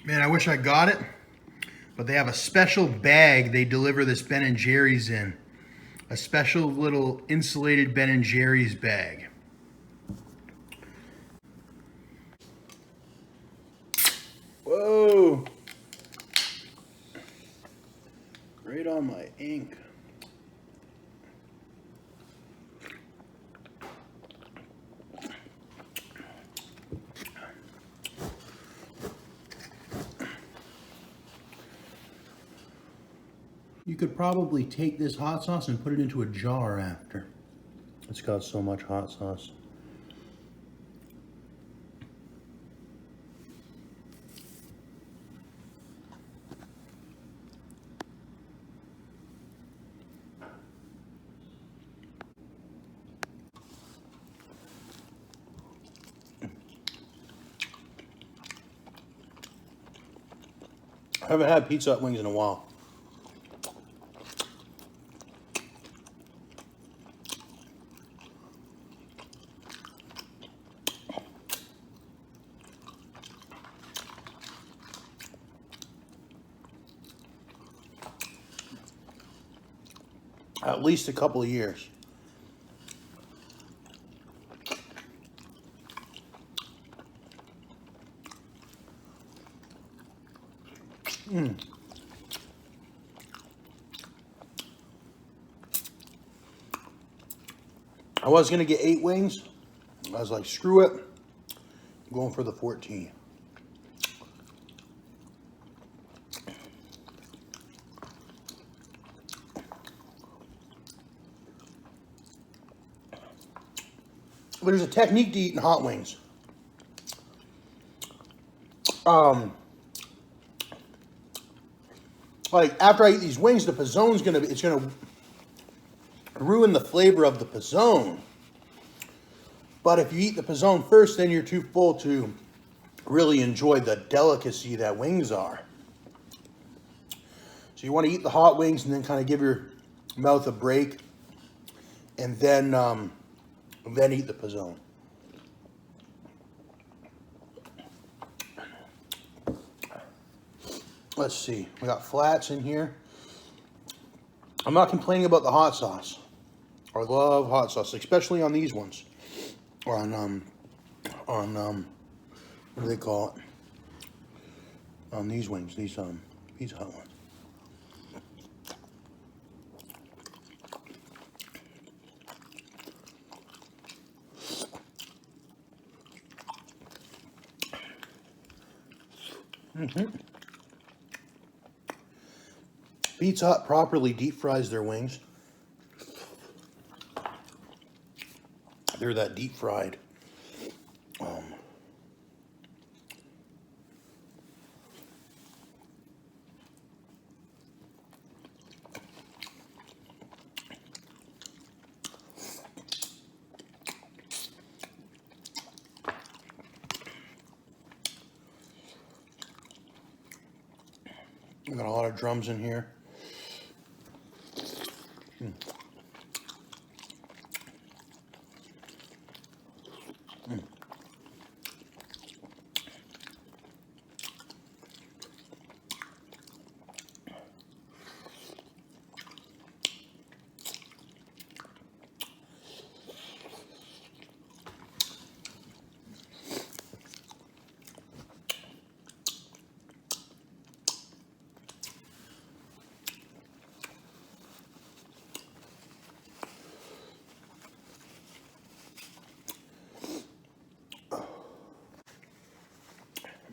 Man, I wish I got it, but they have a special bag they deliver this Ben & Jerry's in. A special little insulated Ben & Jerry's bag. Whoa! Right on my ink. You could probably take this hot sauce and put it into a jar after. It's got so much hot sauce. I haven't had Pizza Hut wings in a while. At least a couple of years. I was gonna get 8 wings. I was like, screw it. I'm going for the 14. There's a technique to eating hot wings. Like after I eat these wings, the PZone's it's gonna ruin the flavor of the PZone. But if you eat the PZone first, then you're too full to really enjoy the delicacy that wings are. So you want to eat the hot wings and then kind of give your mouth a break, and then eat the PZone. Let's see, we got flats in here. I'm not complaining about the hot sauce. I love hot sauce, especially on these ones. Or on what do they call it? On these wings, these Pizza Hut ones. Pizza Hut properly deep fries their wings. They're that deep fried. We got a lot of drums in here.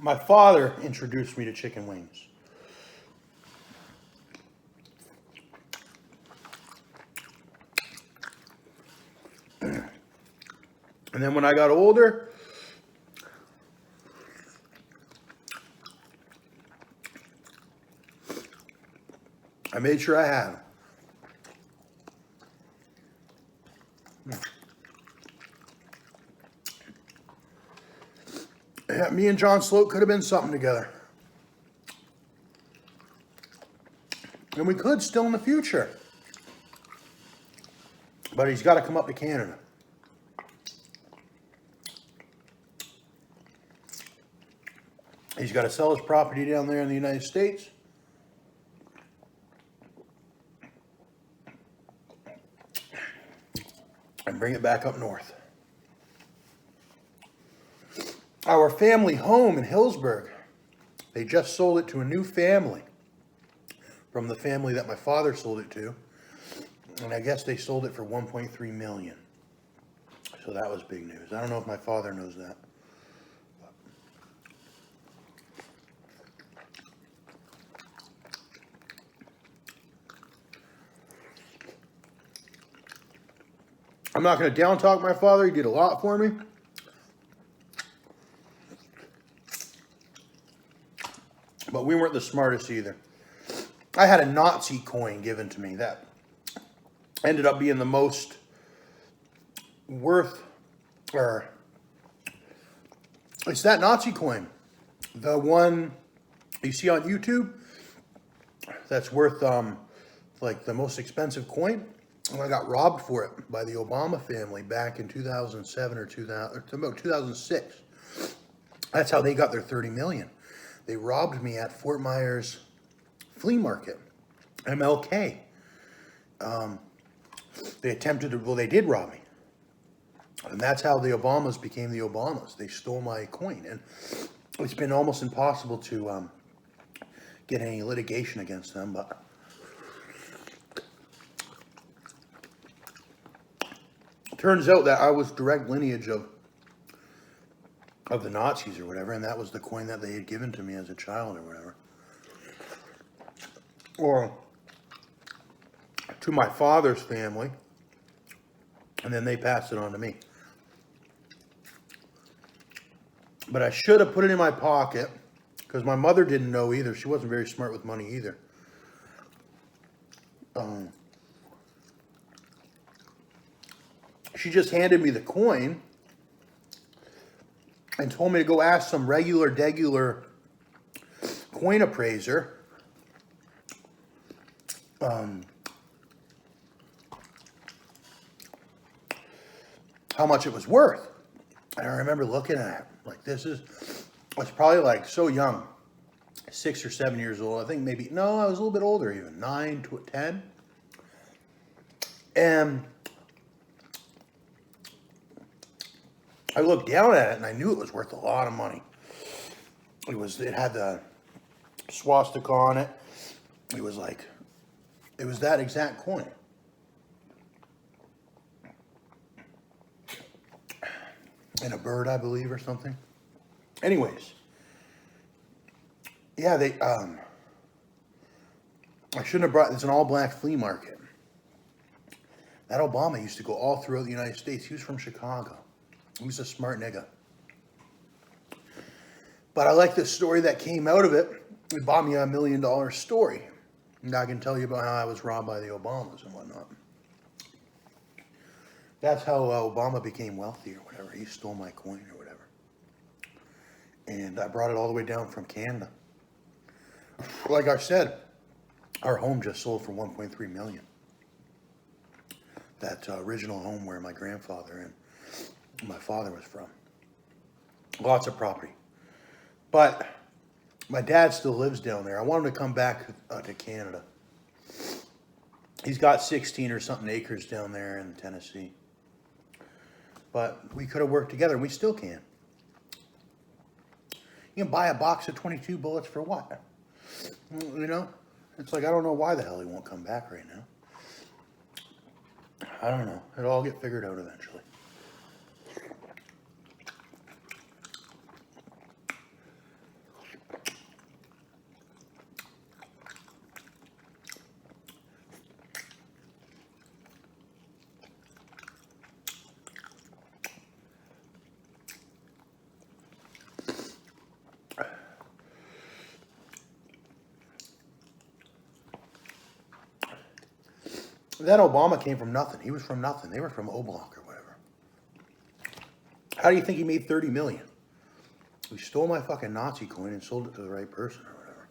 my father introduced me to chicken wings. And then when I got older, I made sure I had them. Yeah, me and John Sloat could have been something together. And we could still in the future. But he's got to come up to Canada. He's got to sell his property down there in the United States. And bring it back up north. Our family home in Hillsburg, they just sold it to a new family from the family that my father sold it to. And I guess they sold it for $1.3 million. So that was big news. I don't know if my father knows that. I'm not going to down talk my father. He did a lot for me. But we weren't the smartest either. I had a Nazi coin given to me that ended up being the most worth, or it's that Nazi coin. The one you see on YouTube that's worth like the most expensive coin. And I got robbed for it by the Obama family back in 2007 or 2006. That's how they got their $30 million. They robbed me at Fort Myers Fleamarket, MLK. They attempted to, well, they did rob me. And that's how the Obamas became the Obamas. They stole my coin. And it's been almost impossible to get any litigation against them, but turns out that I was direct lineage of the Nazis or whatever, and that was the coin that they had given to me as a child or whatever. Or to my father's family, and then they passed it on to me. But I should have put it in my pocket, because my mother didn't know either. She wasn't very smart with money either. She just handed me the coin and told me to go ask some degular coin appraiser how much it was worth. And I remember looking at it like, I was probably like so young, 6 or 7 years old. I think maybe, no, I was a little bit older even, 9 to 10. And I looked down at it and I knew it was worth a lot of money. It had the swastika on it. It was that exact coin. And a bird, I believe, or something. Anyways. Yeah, I shouldn't have brought, it's an all-black flea market. That Obama used to go all throughout the United States. He was from Chicago. He was a smart nigga. But I like the story that came out of it. It bought me $1 million story. And I can tell you about how I was robbed by the Obamas and whatnot. That's how Obama became wealthy or whatever. He stole my coin or whatever. And I brought it all the way down from Canada. Like I said, our home just sold for $1.3 million. That original home where my grandfather and my father was from. Lots of property. But my dad still lives down there. I want him to come back to Canada. He's got 16 or something acres down there in Tennessee. But we could have worked together, and we still can. You can buy a box of 22 bullets for what? You know? It's like, I don't know why the hell he won't come back right now. I don't know. It'll all get figured out eventually. That Obama came from nothing. He was from nothing. They were from Oblak or whatever. How do you think he made 30 million? He stole my fucking Nazi coin and sold it to the right person or whatever.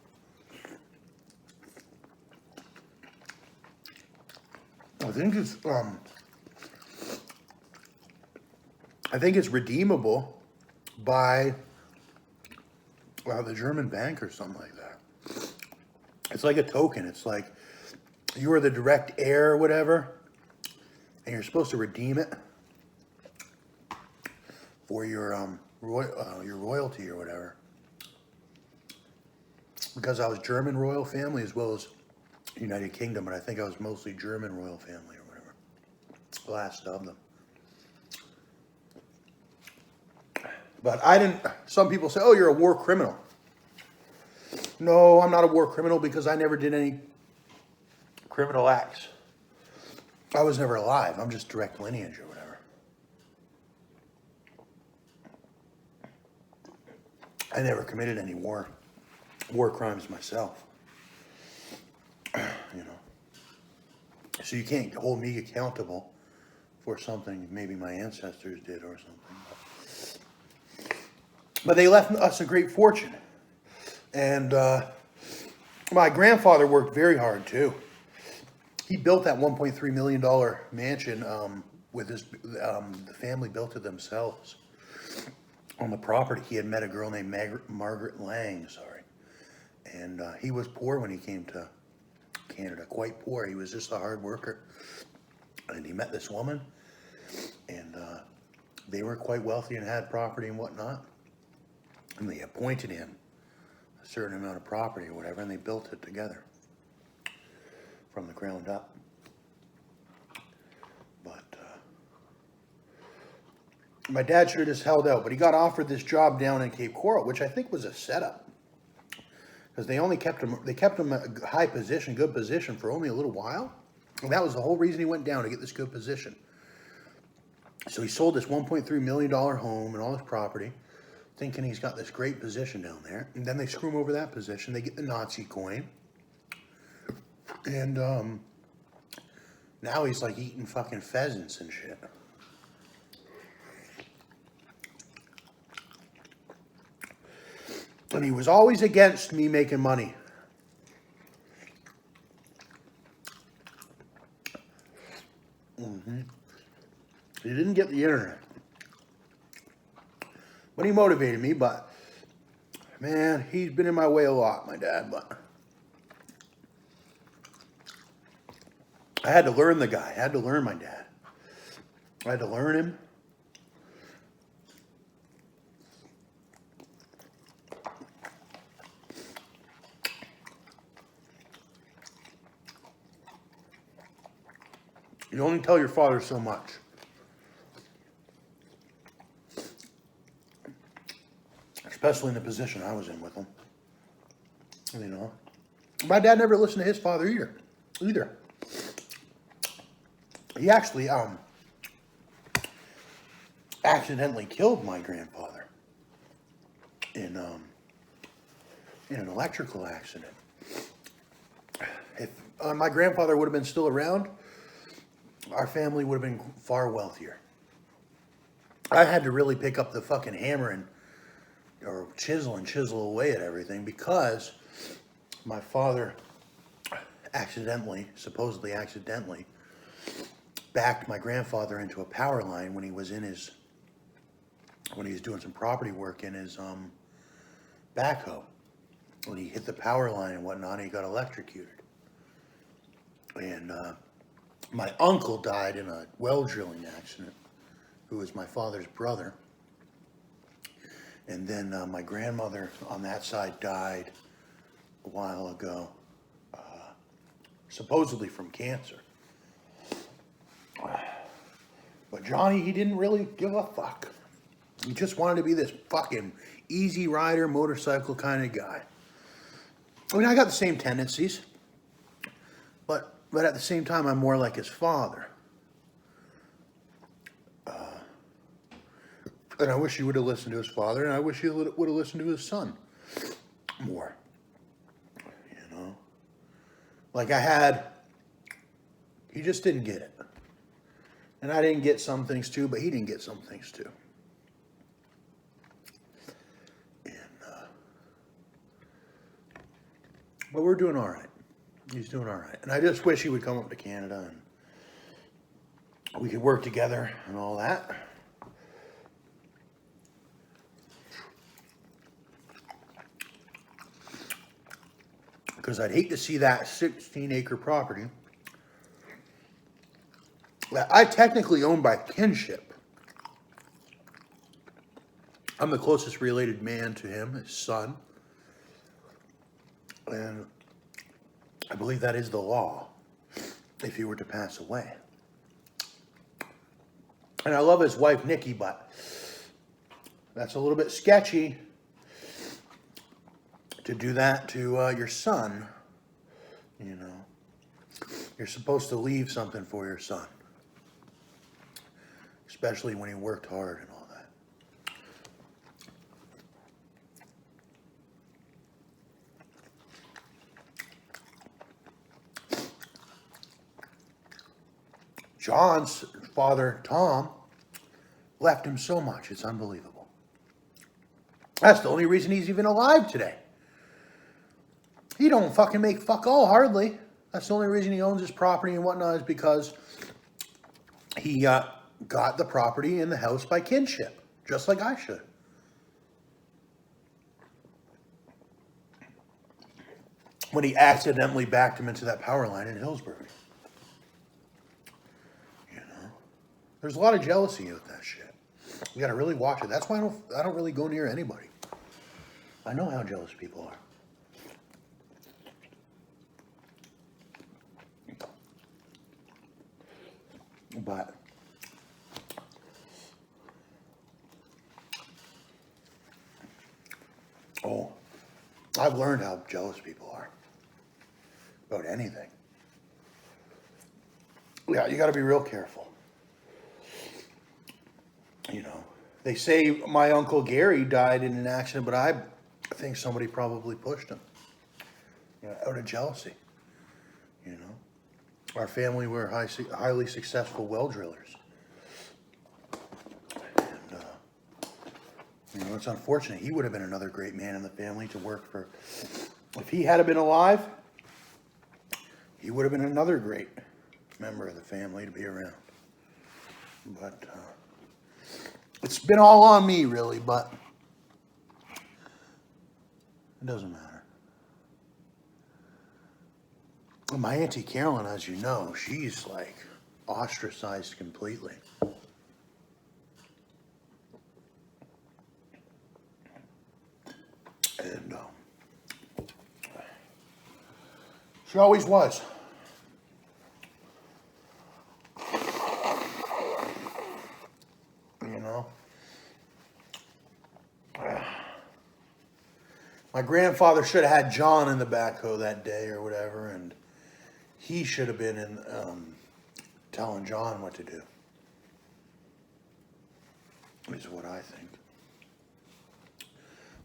I think it's redeemable by the German bank or something like that. It's like a token. It's like you are the direct heir or whatever, and you're supposed to redeem it for your royalty or whatever. Because I was German royal family as well as United Kingdom, but I think I was mostly German royal family or whatever. Last of them. But I didn't, some people say, oh, you're a war criminal. No, I'm not a war criminal because I never did any criminal acts. I was never alive. I'm just direct lineage or whatever. I never committed any war crimes myself. You know. So you can't hold me accountable for something maybe my ancestors did or something. But they left us a great fortune. And my grandfather worked very hard too. He built that $1.3 million mansion with his, the family built it themselves on the property. He had met a girl named Margaret Lang, and he was poor when he came to Canada, quite poor. He was just a hard worker. And he met this woman, and they were quite wealthy and had property and whatnot. And they appointed him a certain amount of property or whatever, and they built it together from the ground up. But my dad should have just held out, but he got offered this job down in Cape Coral, which I think was a setup, because they only kept him. They kept him a high position, good position, for only a little while, and that was the whole reason he went down, to get this good position. So he sold this $1.3 million home and all his property, thinking he's got this great position down there. And then they screw him over that position. They get the Nazi coin. And now he's like eating fucking pheasants and shit. And he was always against me making money. He didn't get the internet. But he motivated me, but man, he's been in my way a lot, my dad, but I had to learn the guy. I had to learn my dad. I had to learn him. You only tell your father so much. Especially in the position I was in with him. You know. My dad never listened to his father either. He actually accidentally killed my grandfather in an electrical accident. If my grandfather would have been still around, our family would have been far wealthier. I had to really pick up the fucking hammer or chisel away at everything, because my father supposedly accidentally, backed my grandfather into a power line when he was doing some property work in his backhoe. When he hit the power line and whatnot, he got electrocuted. And my uncle died in a well drilling accident, who was my father's brother. And then my grandmother on that side died a while ago, supposedly from cancer. But Johnny, he didn't really give a fuck. He just wanted to be this fucking easy rider, motorcycle kind of guy. I mean, I got the same tendencies, but at the same time, I'm more like his father. And I wish he would have listened to his father, and I wish he would have listened to his son more. You know? Like He just didn't get it. And I didn't get some things too, but he didn't get some things too. But we're doing all right. He's doing all right. And I just wish he would come up to Canada and we could work together and all that. Because I'd hate to see that 16-acre property that I technically own by kinship. I'm the closest related man to him, his son. And I believe that is the law if he were to pass away. And I love his wife, Nikki, but that's a little bit sketchy to do that to your son. You know, you're supposed to leave something for your son, especially when he worked hard and all that. John's father, Tom, left him so much. It's unbelievable. That's the only reason he's even alive today. He don't fucking make fuck all, hardly. That's the only reason he owns his property and whatnot is because he got the property and the house by kinship, just like I should. When he accidentally backed him into that power line in Hillsbury. There's a lot of jealousy with that shit. You gotta really watch it. That's why I don't really go near anybody. I know how jealous people are. But I've learned how jealous people are about anything. Yeah, you gotta be real careful. You know, they say my Uncle Gary died in an accident, but I think somebody probably pushed him, you know, out of jealousy. You know, our family were highly successful well drillers. And, you know, it's unfortunate. He would have been another great man in the family to work for. If he had been alive, he would have been another great member of the family to be around. But, it's been all on me, really, but it doesn't matter. My Auntie Carolyn, as you know, she's like ostracized completely. And she always was. You know? My grandfather should have had John in the backhoe that day or whatever, and he should have been in telling John what to do. Is what I think.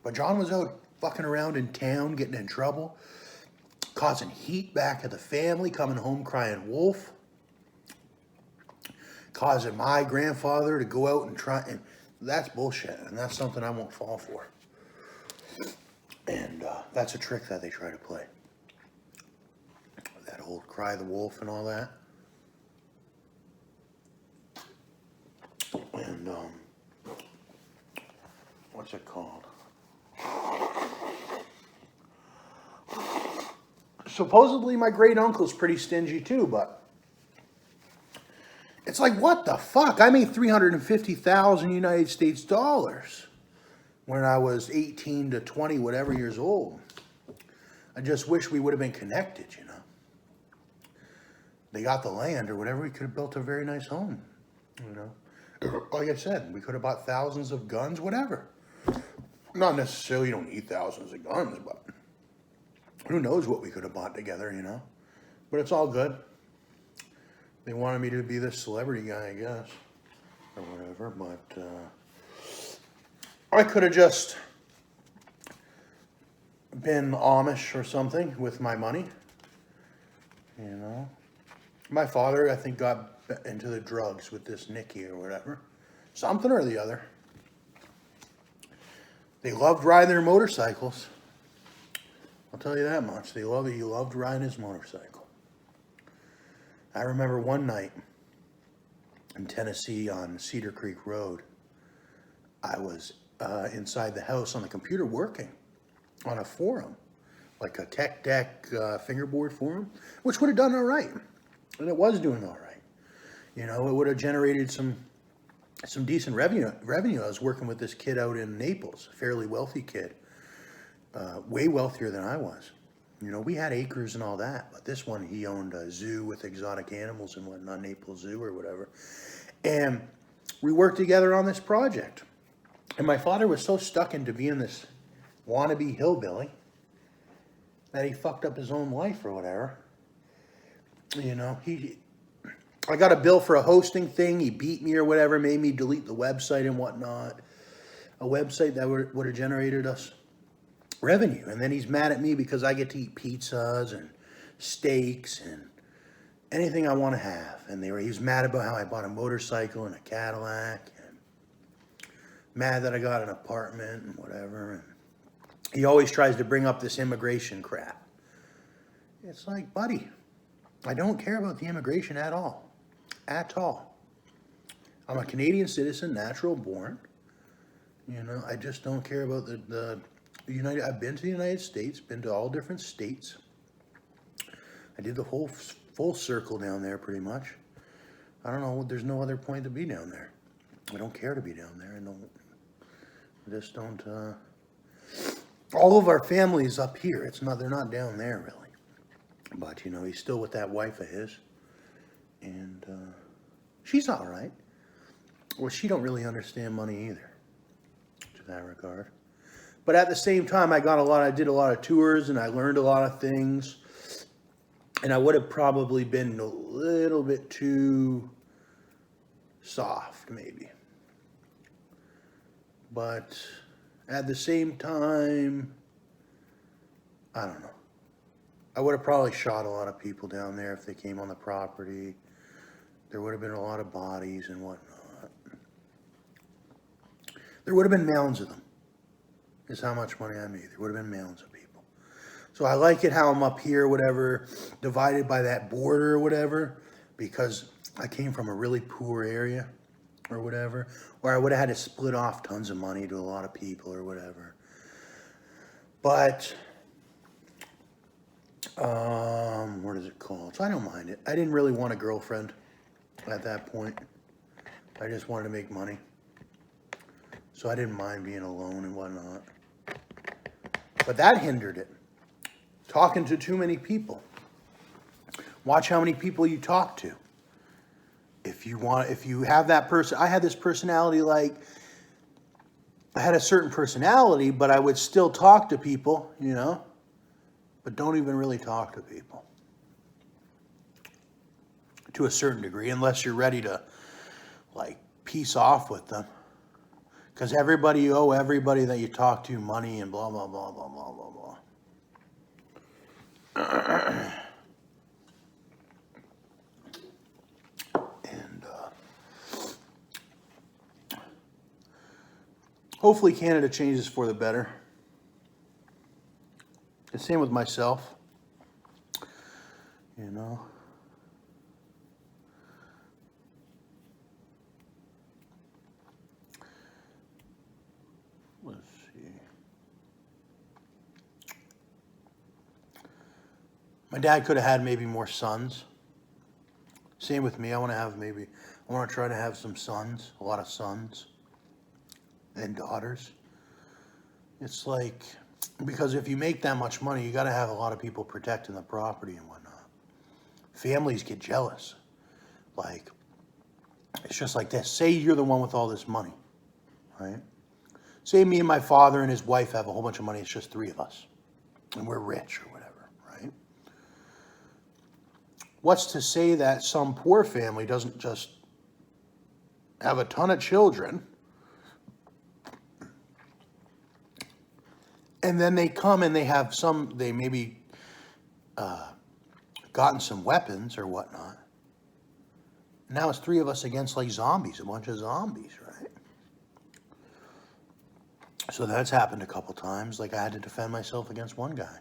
But John was out fucking around in town, getting in trouble, causing heat back to the family, coming home crying wolf, causing my grandfather to go out and try, and that's bullshit, and that's something I won't fall for. And that's a trick that they try to play. That old cry the wolf and all that. And what's it called? Supposedly my great uncle's pretty stingy too, but it's like, what the fuck? I made 350,000 United States dollars when I was 18 to 20, whatever years old. I just wish we would have been connected, you know. They got the land or whatever, we could have built a very nice home, you know. Like I said, we could have bought thousands of guns, whatever. Not necessarily, you don't need thousands of guns, but who knows what we could have bought together, you know. But it's all good. They wanted me to be this celebrity guy, I guess, or whatever, but I could have just been Amish or something with my money, you know. My father, I think, got into the drugs with this Nikki or whatever. Something or the other. They loved riding their motorcycles. I'll tell you that much. He loved riding his motorcycle. I remember one night in Tennessee on Cedar Creek Road, I was inside the house on the computer working on a forum, like a tech deck fingerboard forum, which would have done all right. And it was doing all right. You know, it would have generated some decent revenue. I was working with this kid out in Naples, a fairly wealthy kid, way wealthier than I was. You know, we had acres and all that, but this one, he owned a zoo with exotic animals and whatnot, Naples Zoo or whatever. And we worked together on this project. And my father was so stuck into being this wannabe hillbilly that he fucked up his own life or whatever. You know, I got a bill for a hosting thing. He beat me or whatever, made me delete the website and whatnot. A website that would have generated us revenue. And then he's mad at me because I get to eat pizzas and steaks and anything I want to have. And he's mad about how I bought a motorcycle and a Cadillac, and mad that I got an apartment and whatever. And he always tries to bring up this immigration crap. It's like, buddy, I don't care about the immigration at all. At all. I'm a Canadian citizen, natural born. You know, I just don't care about the United. I've been to the United States, been to all different states. I did the whole full circle down there pretty much. I don't know, there's no other point to be down there. I don't care to be down there. I just don't, all of our family's up here. They're not down there really. But, you know, he's still with that wife of his. And she's all right. Well, she don't really understand money either, to that regard. But at the same time, I did a lot of tours, and I learned a lot of things. And I would have probably been a little bit too soft, maybe. But at the same time, I don't know. I would have probably shot a lot of people down there if they came on the property. There would have been a lot of bodies and whatnot. There would have been mounds of them, is how much money I made. There would have been mounds of people. So I like it how I'm up here, whatever, divided by that border or whatever, because I came from a really poor area or whatever, where I would have had to split off tons of money to a lot of people or whatever. But what is it called? So I don't mind it. I didn't really want a girlfriend at that point. I just wanted to make money. So I didn't mind being alone and whatnot. But that hindered it. Talking to too many people. Watch how many people you talk to. If you have that person, I had this personality, like, I had a certain personality, but I would still talk to people, you know, but don't even really talk to people to a certain degree, unless you're ready to, like, peace off with them. Because you owe everybody that you talk to money and blah, blah, blah, blah, blah, blah, blah. And hopefully Canada changes for the better. The same with myself. You know. Let's see. My dad could have had maybe more sons. Same with me. I want to try to have some sons, a lot of sons and daughters. It's like, because if you make that much money, you got to have a lot of people protecting the property and whatnot. Families get jealous. Like, it's just like this. Say you're the one with all this money, right? Say me and my father and his wife have a whole bunch of money. It's just three of us. And we're rich or whatever, right? What's to say that some poor family doesn't just have a ton of children, and then they come and they maybe gotten some weapons or whatnot, Now it's 3 of us against like zombies, a bunch of zombies, right? So that's happened a couple times. Like I had to defend myself against one guy.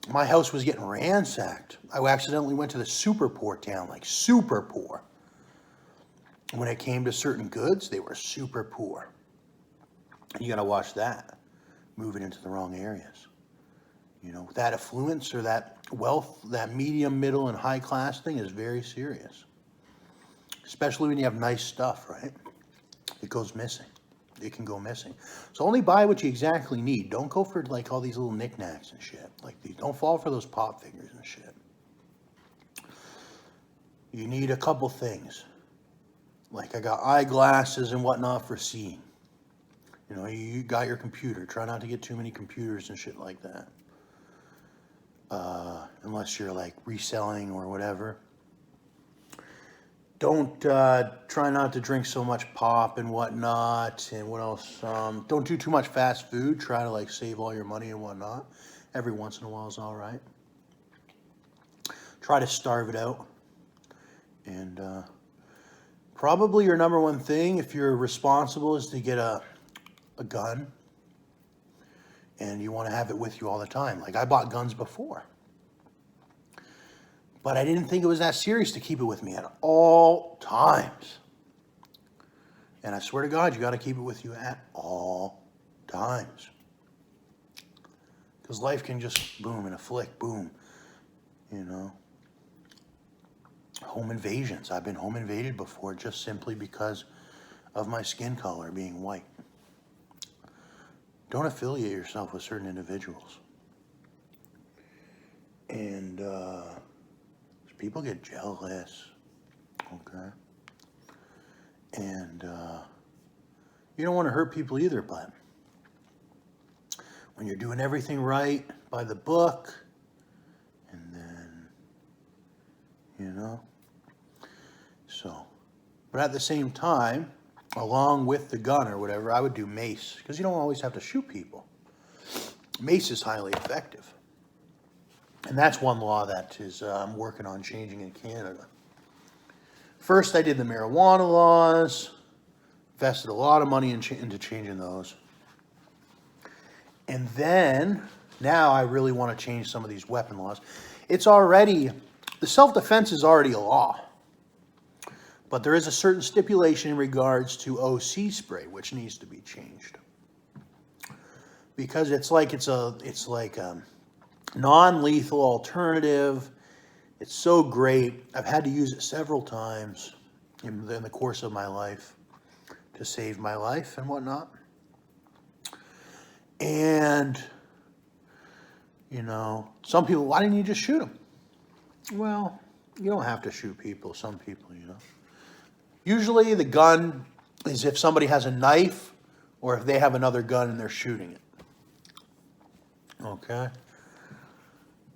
My house was getting ransacked. I accidentally went to the super poor town, like super poor. When it came to certain goods, they were super poor. And you got to watch that, moving into the wrong areas. You know, that affluence or that wealth, that medium, middle, and high class thing is very serious. Especially when you have nice stuff, right? It goes missing. It can go missing. So only buy what you exactly need. Don't go for like all these little knickknacks and shit. Like these, don't fall for those pop figures and shit. You need a couple things. Like I got eyeglasses and whatnot for seeing. You know, you got your computer. Try not to get too many computers and shit like that. Unless you're like reselling or whatever. Don't try not to drink so much pop and whatnot. And what else? Don't do too much fast food. Try to like save all your money and whatnot. Every once in a while is all right. Try to starve it out. And probably your number one thing, if you're responsible, is to get a gun. And you want to have it with you all the time. Like I bought guns before. But I didn't think it was that serious to keep it with me at all times. And I swear to God, you got to keep it with you at all times. Because life can just boom in a flick, boom. You know. Home invasions. I've been home invaded before just simply because of my skin color being white. Don't affiliate yourself with certain individuals. And people get jealous, okay? And you don't want to hurt people either, but when you're doing everything right by the book, and then, you know, so, but at the same time, along with the gun or whatever, I would do mace, because you don't always have to shoot people. Mace is highly effective. And that's one law that is I'm working on changing in Canada. First, I did the marijuana laws, invested a lot of money into changing those. And then, now I really want to change some of these weapon laws. It's already, the self-defense is already a law. But there is a certain stipulation in regards to OC spray, which needs to be changed. Because it's like a non-lethal alternative. It's so great. I've had to use it several times in the course of my life to save my life and whatnot. And, you know, some people, why didn't you just shoot them? Well, you don't have to shoot people, some people, you know. Usually the gun is if somebody has a knife or if they have another gun and they're shooting it. Okay?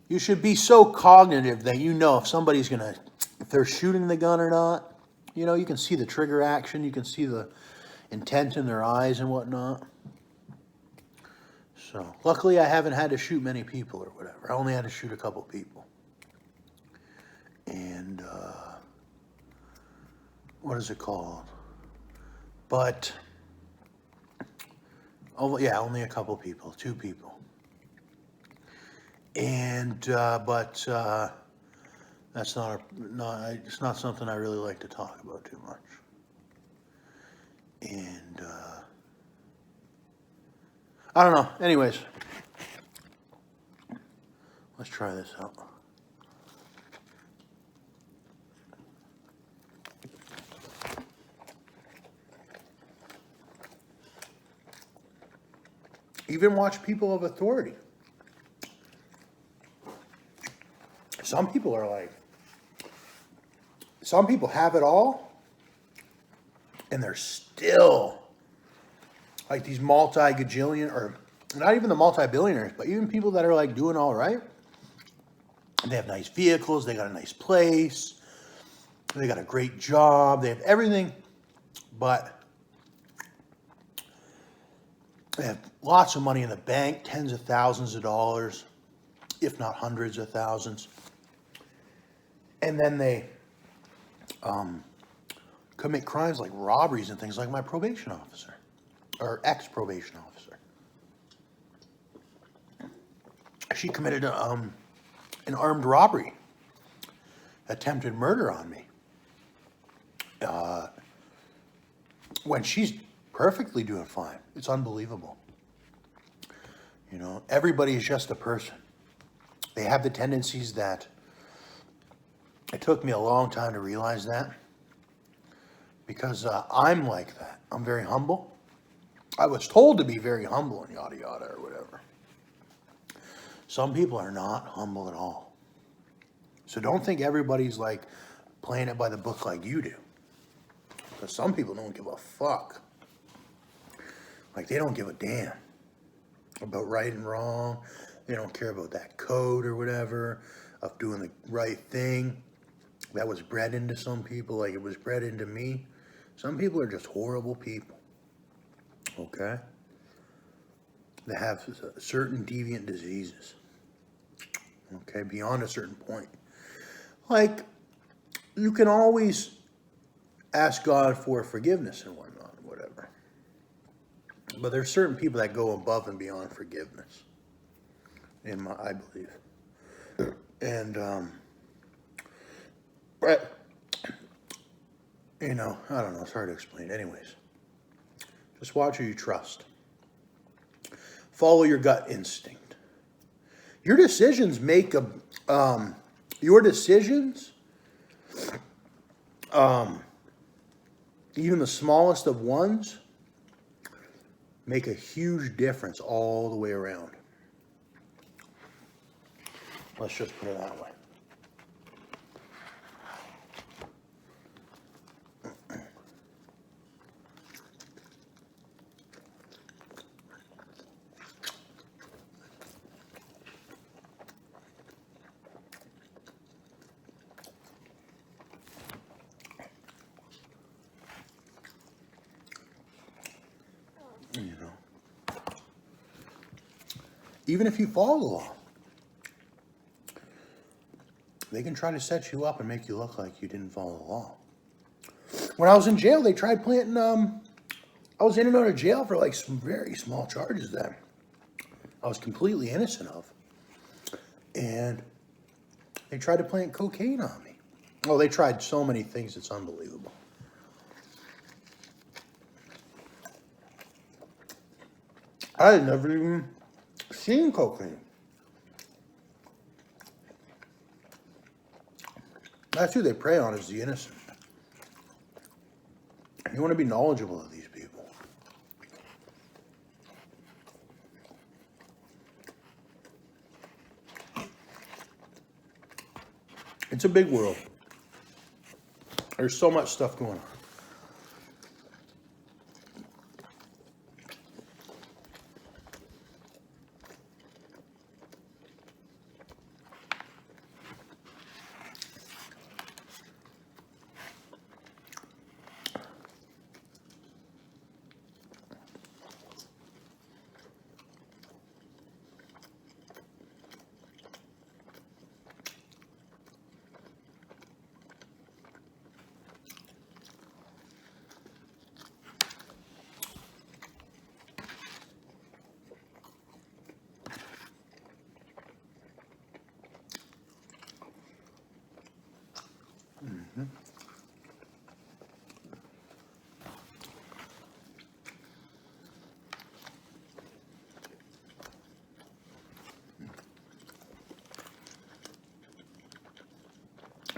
You should be so cognitive that you know if somebody's going to, if they're shooting the gun or not. You know, you can see the trigger action. You can see the intent in their eyes and whatnot. So, luckily I haven't had to shoot many people or whatever. I only had to shoot a couple people. And, what is it called? But, oh yeah, only a couple people, 2 people. And, but that's it's not something I really like to talk about too much. And, I don't know. Anyways, let's try this out. Even watch people of authority. Some people are like, some people have it all, and they're still like these multi-gajillion, or not even the multi-billionaires, but even people that are like doing all right. They have nice vehicles, they got a nice place, they got a great job, they have everything, but they have lots of money in the bank, tens of thousands of dollars, if not hundreds of thousands. And then they commit crimes like robberies and things like my probation officer, or ex-probation officer. She committed an armed robbery, attempted murder on me. When she's perfectly doing fine. It's unbelievable. You know, everybody is just a person. They have the tendencies that it took me a long time to realize that, because I'm like that. I'm very humble. I was told to be very humble and yada yada or whatever. Some people are not humble at all. So don't think everybody's like playing it by the book like you do. Because some people don't give a fuck. Like, they don't give a damn about right and wrong. They don't care about that code or whatever of doing the right thing. That was bred into some people like it was bred into me. Some people are just horrible people. Okay? They have certain deviant diseases. Okay? Beyond a certain point. Like, you can always ask God for forgiveness and whatnot, whatever. But there's certain people that go above and beyond forgiveness, I believe. And, but, you know, I don't know, it's hard to explain. Anyways, just watch who you trust. Follow your gut instinct. Your decisions make even the smallest of ones, make a huge difference all the way around. Let's just put it that way. You know, even if you follow the law, they can try to set you up and make you look like you didn't follow the law. When I was in jail, they tried planting, I was in and out of jail for like some very small charges that I was completely innocent of. And they tried to plant cocaine on me. Oh, they tried so many things, it's unbelievable. I had never even seen cocaine. That's who they prey on, is the innocent. You want to be knowledgeable of these people. It's a big world. There's so much stuff going on.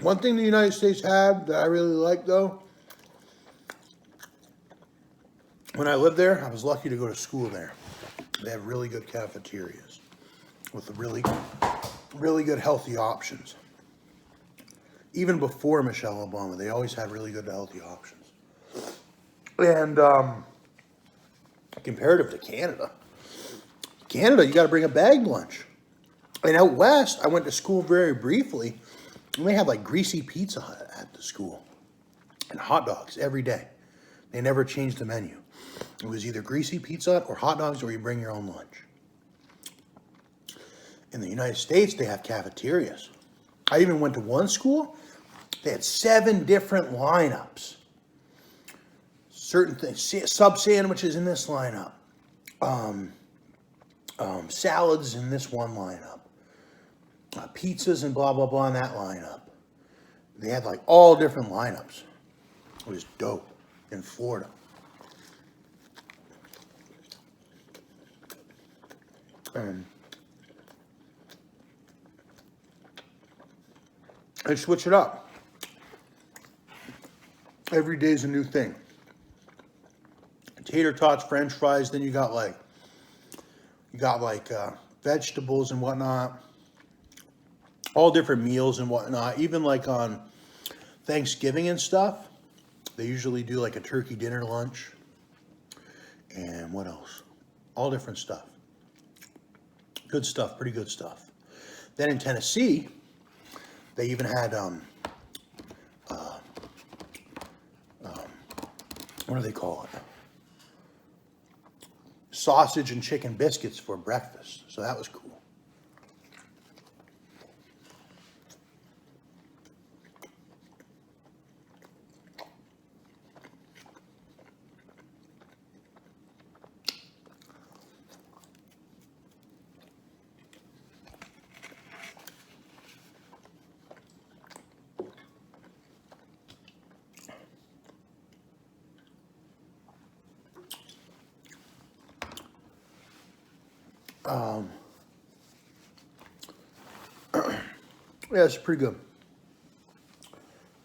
One thing the United States had that I really like, though, when I lived there, I was lucky to go to school there. They have really good cafeterias with really good healthy options. Even before Michelle Obama, they always had really good healthy options. And comparative to Canada, you got to bring a bagged lunch. And out west, I went to school very briefly, and they had like greasy pizza at the school and hot dogs every day. They never changed the menu. It was either greasy pizza or hot dogs, or you bring your own lunch. In the United States, they have cafeterias. I even went to one school. They had 7 different lineups certain things, sub sandwiches in this lineup, salads in this one lineup, pizzas and blah blah blah in that lineup. They had like all different lineups. It was dope in Florida. And they switch it up. Every day's a new thing. Tater tots, French fries. Then you got like vegetables and whatnot. All different meals and whatnot. Even like on Thanksgiving and stuff, they usually do like a turkey dinner lunch. And what else? All different stuff. Good stuff, pretty good stuff. Then in Tennessee, they even had what do they call it? Sausage and chicken biscuits for breakfast. So that was cool. Yeah, it's pretty good.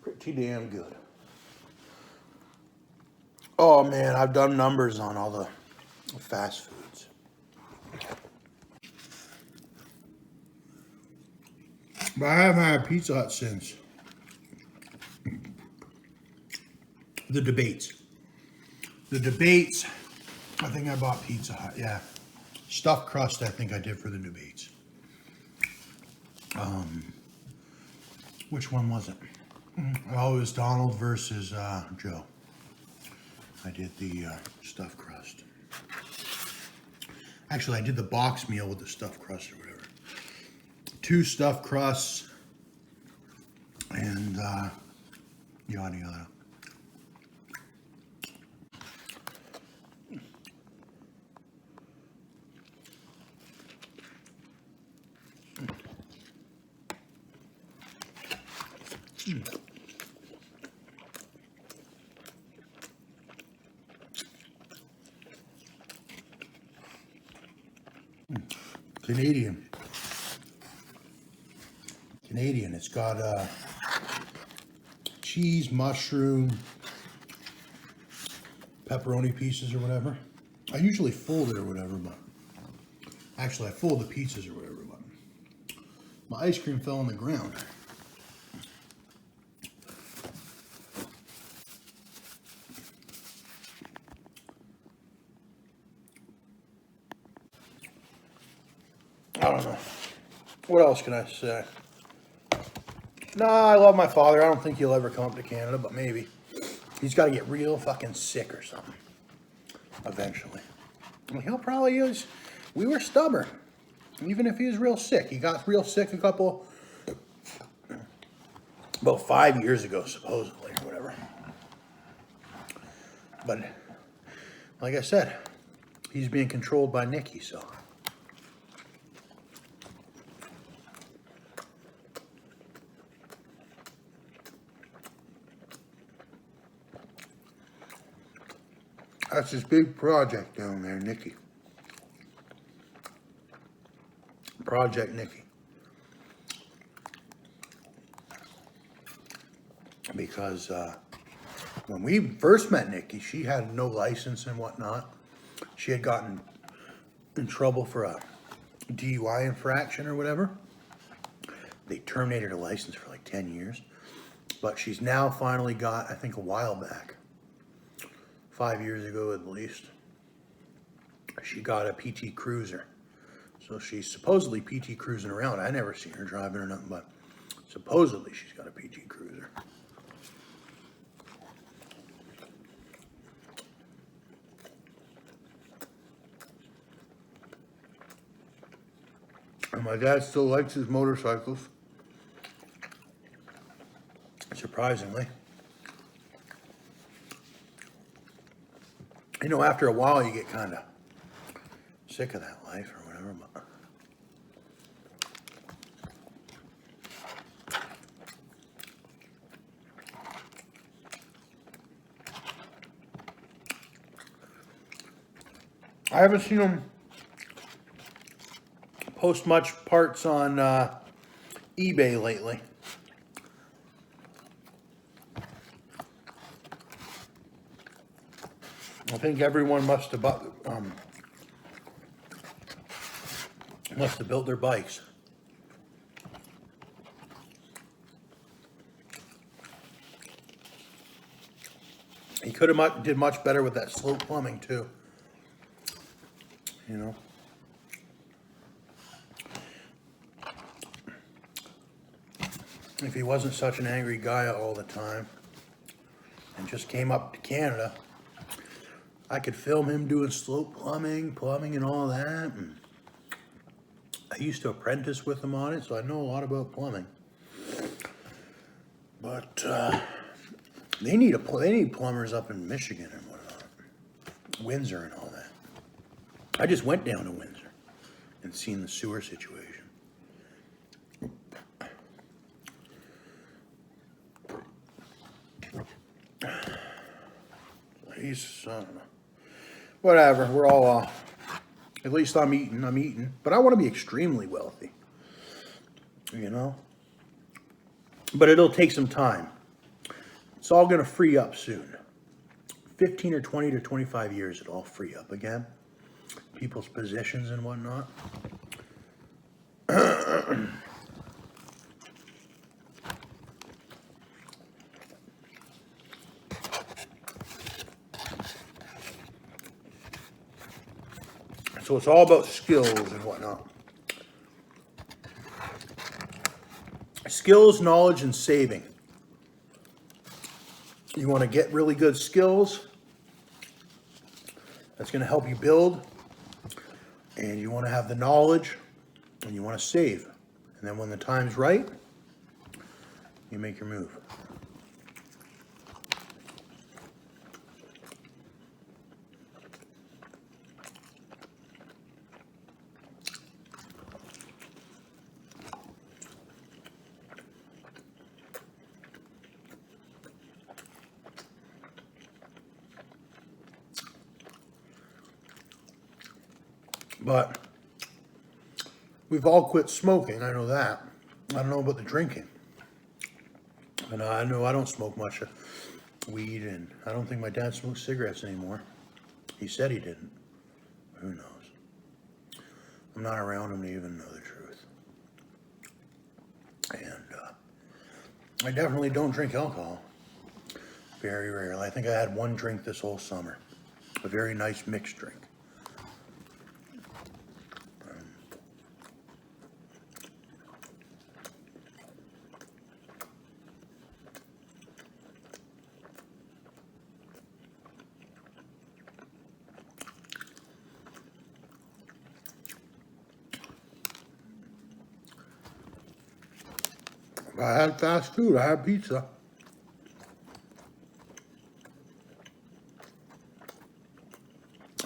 Pretty damn good. Oh man, I've done numbers on all the fast foods. But I haven't had Pizza Hut since the debates. The debates, I think I bought Pizza Hut, yeah. Stuffed crust, I think I did for the debates. Which one was it? Oh, it was Donald versus Joe. I did the stuffed crust. Actually, I did the box meal with the stuffed crust or whatever. 2 stuffed crusts and yada yada. Canadian. It's got cheese, mushroom, pepperoni pieces or whatever. I usually fold it or whatever, but actually I fold the pieces or whatever, but my ice cream fell on the ground. I don't know. What else can I say? No, I love my father. I don't think he'll ever come up to Canada, but maybe. He's got to get real fucking sick or something. Eventually. I mean, he'll probably use... We were stubborn. Even if he was real sick. He got real sick about 5 years ago, supposedly, or whatever. But, like I said, he's being controlled by Nikki, so... That's his big project down there, Nikki. Project Nikki. Because when we first met Nikki, she had no license and whatnot. She had gotten in trouble for a DUI infraction or whatever. They terminated her license for like 10 years. But she's now finally got, I think a while back, 5 years ago at least, she got a PT Cruiser. So she's supposedly PT cruising around. I never seen her driving or nothing, but supposedly she's got a PT Cruiser. And my dad still likes his motorcycles, surprisingly. You know, after a while you get kind of sick of that life or whatever, but I haven't seen them post much parts on eBay lately. I think everyone must have built their bikes. He could have did much better with that slope plumbing too. You know. If he wasn't such an angry guy all the time and just came up to Canada, I could film him doing slope plumbing and all that. And I used to apprentice with him on it, so I know a lot about plumbing. But they need plumbers up in Michigan and whatnot, Windsor and all that. I just went down to Windsor and seen the sewer situation. He's, I don't know. Whatever, we're all, at least I'm eating. But I want to be extremely wealthy, you know? But it'll take some time. It's all going to free up soon. 15 or 20 to 25 years, it'll all free up again. People's positions and whatnot. So it's all about skills and whatnot. Skills, knowledge, and saving. You want to get really good skills. That's going to help you build. And you want to have the knowledge. And you want to save. And then when the time's right, you make your move. But we've all quit smoking, I know that. I don't know about the drinking. And I know I don't smoke much weed, and I don't think my dad smokes cigarettes anymore. He said he didn't. Who knows? I'm not around him to even know the truth. And I definitely don't drink alcohol. Very rarely. I think I had one drink this whole summer. A very nice mixed drink. I had fast food. I had pizza.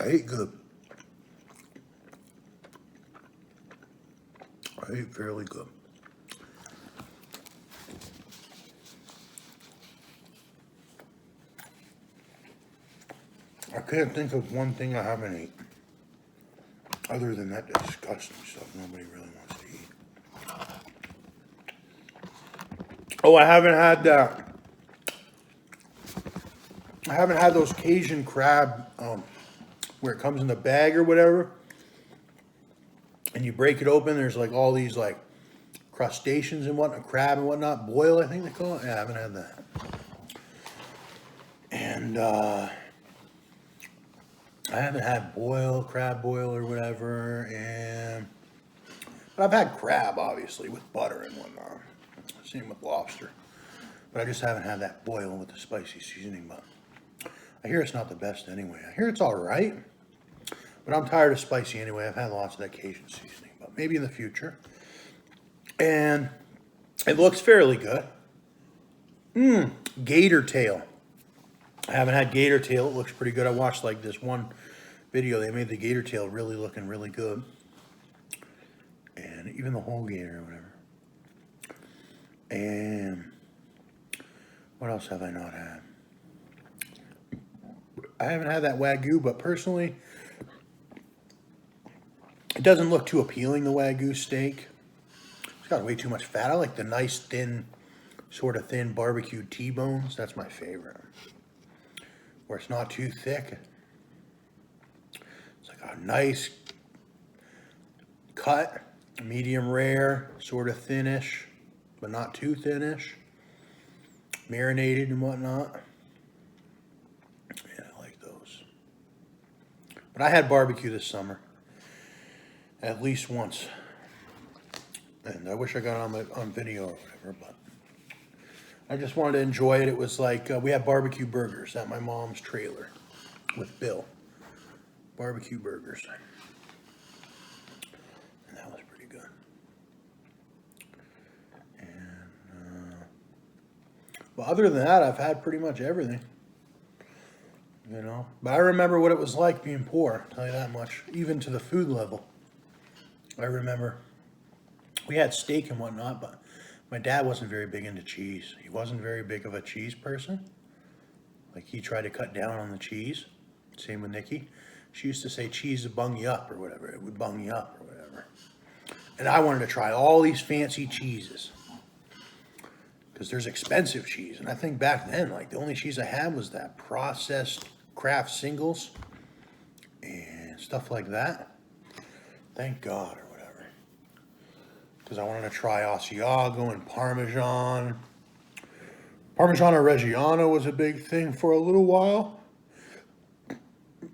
I ate good. I ate fairly good. I can't think of one thing I haven't eaten. Other than that disgusting stuff nobody really wants to eat. Oh, I haven't had that. I haven't had those Cajun crab where it comes in the bag or whatever. And you break it open, there's like all these like crustaceans and whatnot, crab and whatnot, boil I think they call it. Yeah, I haven't had that. And I haven't had crab boil or whatever. But I've had crab obviously with butter and whatnot. Same with lobster. But I just haven't had that boil with the spicy seasoning. But I hear it's not the best anyway. I hear it's all right. But I'm tired of spicy anyway. I've had lots of that Cajun seasoning. But maybe in the future. And it looks fairly good. Gator tail. I haven't had gator tail. It looks pretty good. I watched like this one video. They made the gator tail really looking really good. And even the whole gator or whatever. And what else have I not had? I haven't had that Wagyu, but personally, it doesn't look too appealing, the Wagyu steak. It's got way too much fat. I like the nice, thin, sort of thin barbecued T-bones. That's my favorite. Where it's not too thick. It's like a nice cut, medium rare, sort of thinnish, but not too thinnish. Marinated and whatnot. Yeah, I like those. But I had barbecue this summer. At least once. And I wish I got it on video or whatever, but I just wanted to enjoy it. It was like, we had barbecue burgers at my mom's trailer with Bill. Barbecue burgers. And that was pretty good. And, well, other than that, I've had pretty much everything. You know? But I remember what it was like being poor, I'll tell you that much. Even to the food level. I remember we had steak and whatnot, but my dad wasn't very big into cheese. He wasn't very big of a cheese person. Like, he tried to cut down on the cheese. Same with Nikki. She used to say cheese would bung you up or whatever. It would bung you up or whatever. And I wanted to try all these fancy cheeses. Because there's expensive cheese. And I think back then, like, the only cheese I had was that processed Kraft singles. And stuff like that. Thank God or whatever. Because I wanted to try Asiago and Parmesan. Parmigiano Reggiano was a big thing for a little while.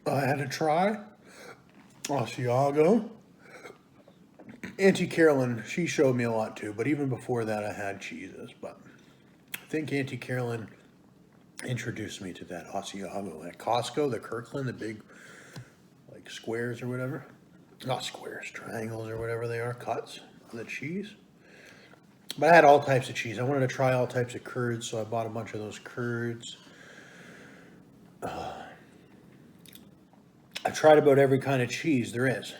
I had to try Asiago. Auntie Carolyn, she showed me a lot too, but even before that I had cheeses. But I think Auntie Carolyn introduced me to that Asiago at Costco, the Kirkland, the big like squares or whatever. Not squares, triangles or whatever they are, cuts of the cheese. But I had all types of cheese. I wanted to try all types of curds, so I bought a bunch of those curds. I tried about every kind of cheese there is.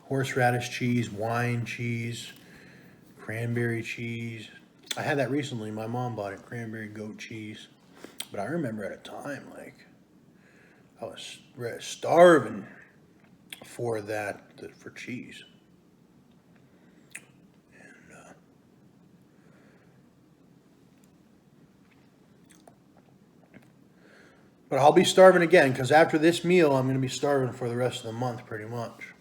Horseradish cheese, wine cheese, cranberry cheese. I had that recently. My mom bought it, cranberry goat cheese. But I remember at a time, like, I was starving for that, for cheese. And but I'll be starving again, because after this meal I'm going to be starving for the rest of the month pretty much.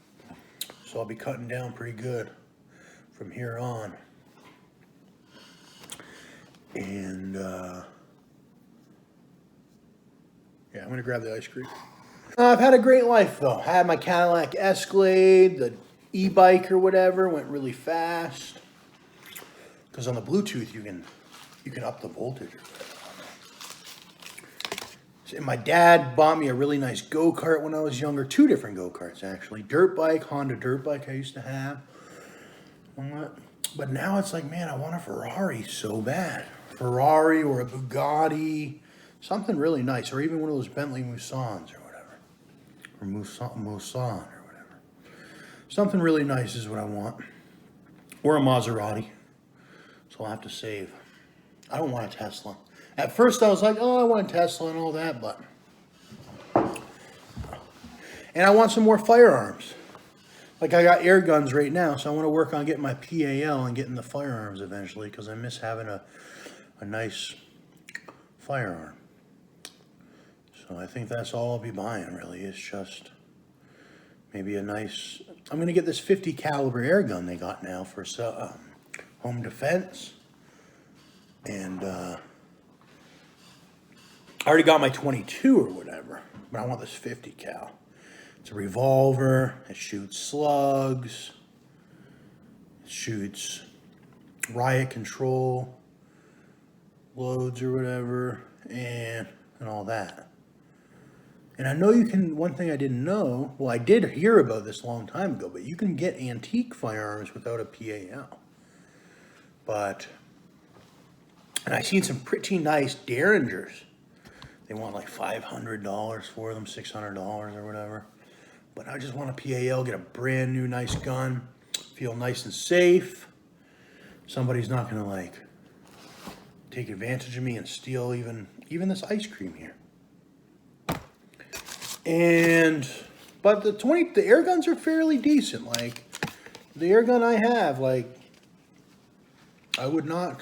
So I'll be cutting down pretty good from here on. And yeah, I'm going to grab the ice cream. I've had a great life, though. I had my Cadillac Escalade, the e-bike or whatever, went really fast. Because on the Bluetooth, you can up the voltage. And my dad bought me a really nice go-kart when I was younger. 2 different go-karts, actually. Dirt bike, Honda dirt bike I used to have. But now it's like, man, I want a Ferrari so bad. Ferrari or a Bugatti. Something really nice. Or even one of those Bentley Musans or whatever. Or Musan or whatever. Something really nice is what I want. Or a Maserati. So I'll have to save. I don't want a Tesla. At first I was like, oh, I want a Tesla and all that, but... And I want some more firearms. Like, I got air guns right now, so I want to work on getting my PAL and getting the firearms eventually, because I miss having a nice firearm. So I think that's all I'll be buying, really. It's just maybe a nice... I'm going to get this 50 caliber air gun they got now for home defense. And I already got my 22 or whatever, but I want this 50 cal. It's a revolver. It shoots slugs. It shoots riot control loads or whatever, and all that. And I know you can, one thing I didn't know, well, I did hear about this a long time ago, but you can get antique firearms without a PAL. But, and I've seen some pretty nice Derringers They want like $500 for them, $600 or whatever. But I just want a PAL, get a brand new nice gun, feel nice and safe. Somebody's not gonna like take advantage of me and steal even this ice cream here. But the air guns are fairly decent. Like the air gun I have, like I would not.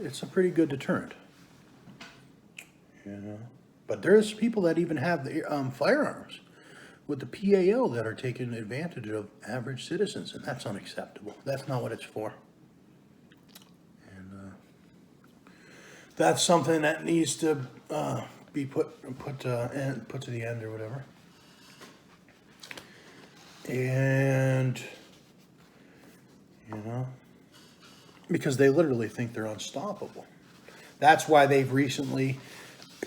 It's a pretty good deterrent. You know, but there's people that even have the firearms with the PAL that are taking advantage of average citizens, and that's unacceptable. That's not what it's for. And that's something that needs to be put to the end or whatever. And you know, because they literally think they're unstoppable. That's why they've recently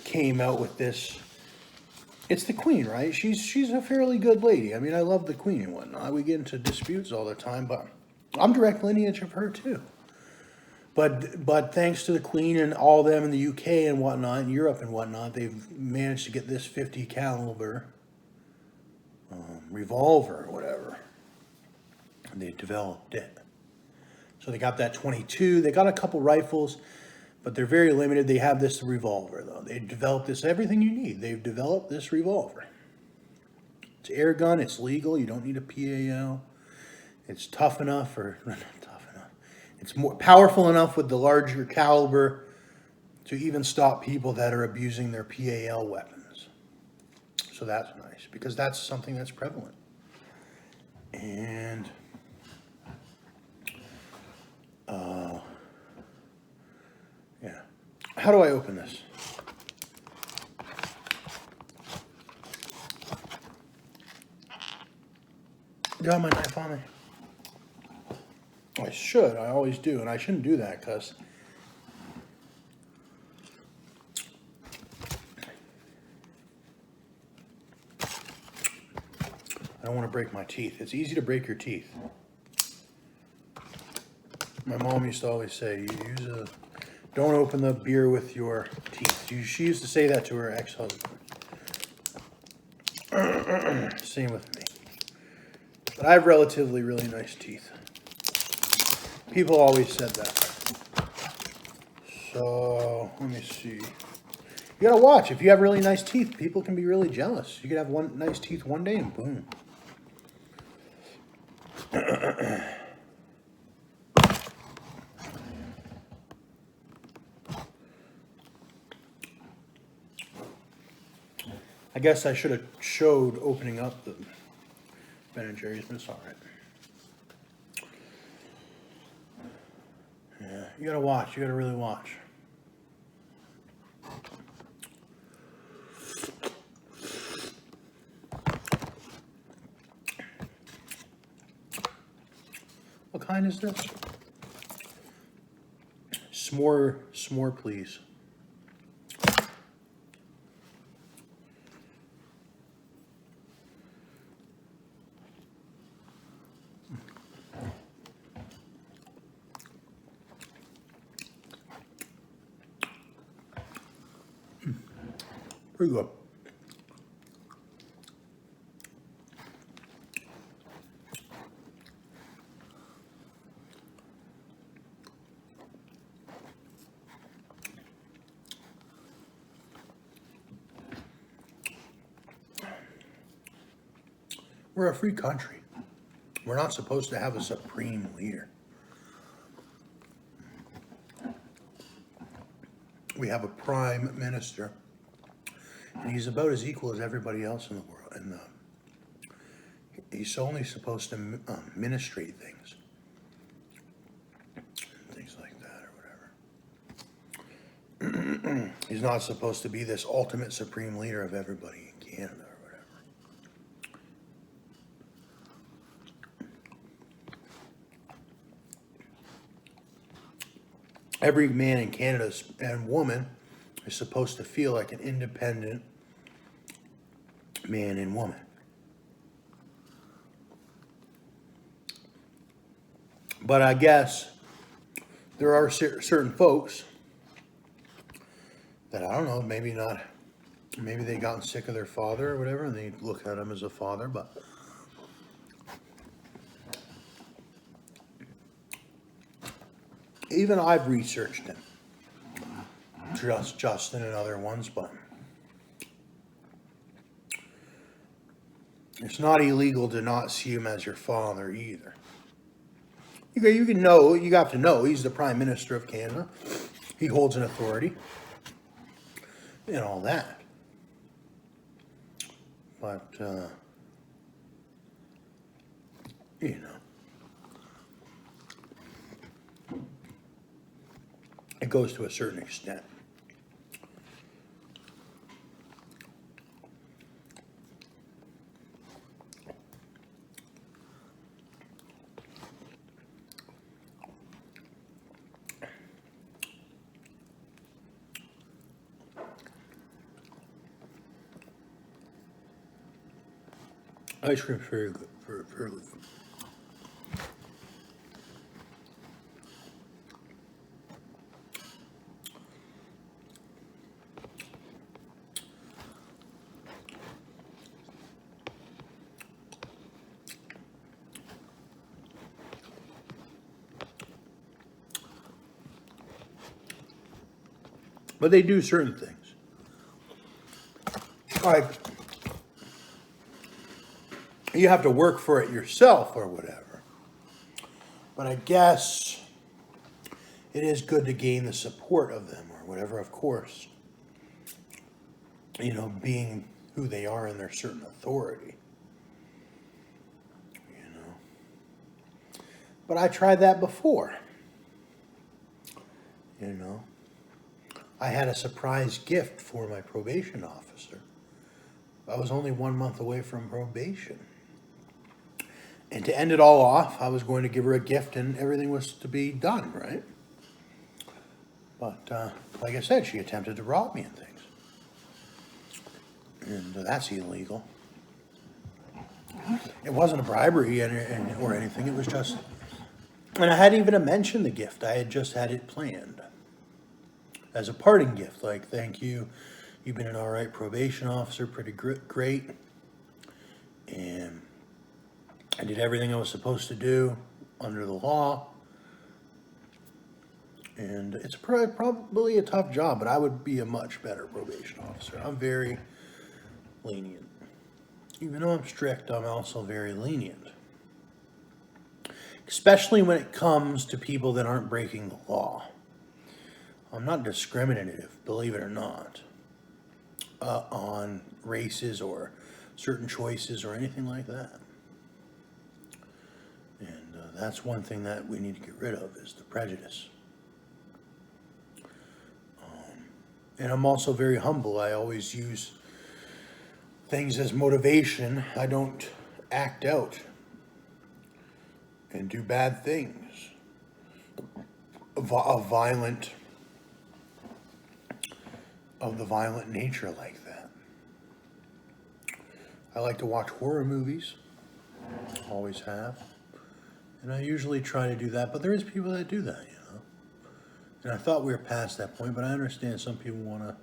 came out with this. It's the Queen, right? She's a fairly good lady. I mean, I love the Queen and whatnot. We get into disputes all the time, but I'm direct lineage of her too. But thanks to the Queen and all them in the UK and whatnot, and Europe and whatnot, they've managed to get this 50 caliber revolver or whatever. And they developed it. So they got that 22. They got a couple rifles, but they're very limited. They have this revolver, though. They developed this, everything you need. They've developed this revolver. It's air gun. It's legal. You don't need a PAL. It's tough enough, or not tough enough. It's more powerful enough with the larger caliber to even stop people that are abusing their PAL weapons. So that's nice, because that's something that's prevalent. And yeah. How do I open this? Do I have my knife on me? I should. I always do. And I shouldn't do that because I don't want to break my teeth. It's easy to break your teeth. My mom used to always say, don't open the beer with your teeth. She used to say that to her ex-husband. Same with me. But I have relatively really nice teeth. People always said that. So, let me see. You gotta watch. If you have really nice teeth, people can be really jealous. You could have nice teeth one day and boom. I guess I should have showed opening up the Ben & Jerry's, but it's all right. Yeah, you gotta watch. You gotta really watch. What kind is this? S'more, please. Pretty good. We're a free country. We're not supposed to have a supreme leader. We have a prime minister, and he's about as equal as everybody else in the world. And he's only supposed to ministrate things like that or whatever. He's not supposed to be this ultimate supreme leader of everybody in Canada or whatever. Every man in Canada and woman is supposed to feel like an independent man and woman. But I guess there are certain folks that, I don't know, maybe not maybe they gotten sick of their father or whatever, and they look at him as a father, but even I've researched him. Just Justin and other ones, but it's not illegal to not see him as your father either. You can know, you have to know, he's the Prime Minister of Canada. He holds an authority and all that. But, you know, it goes to a certain extent. Ice cream's very good, very good. But they do certain things. Like, you have to work for it yourself or whatever. But I guess it is good to gain the support of them or whatever, of course. You know, being who they are in their certain authority. You know. But I tried that before. You know. I had a surprise gift for my probation officer. I was only 1 month away from probation. And to end it all off, I was going to give her a gift and everything was to be done, right? But, like I said, she attempted to rob me and things. And that's illegal. It wasn't a bribery or anything, it was just... And I hadn't even mentioned the gift, I had just had it planned. As a parting gift, like, thank you, you've been an alright probation officer, pretty great. And I did everything I was supposed to do under the law. And it's probably a tough job, but I would be a much better probation officer. I'm very lenient. Even though I'm strict, I'm also very lenient. Especially when it comes to people that aren't breaking the law. I'm not discriminative, believe it or not, on races or certain choices or anything like that. And that's one thing that we need to get rid of is the prejudice. And I'm also very humble. I always use things as motivation. I don't act out and do bad things of the violent nature like that. I like to watch horror movies, always have, and I usually try to do that, but there is people that do that, you know, and I thought we were past that point, but I understand some people want to,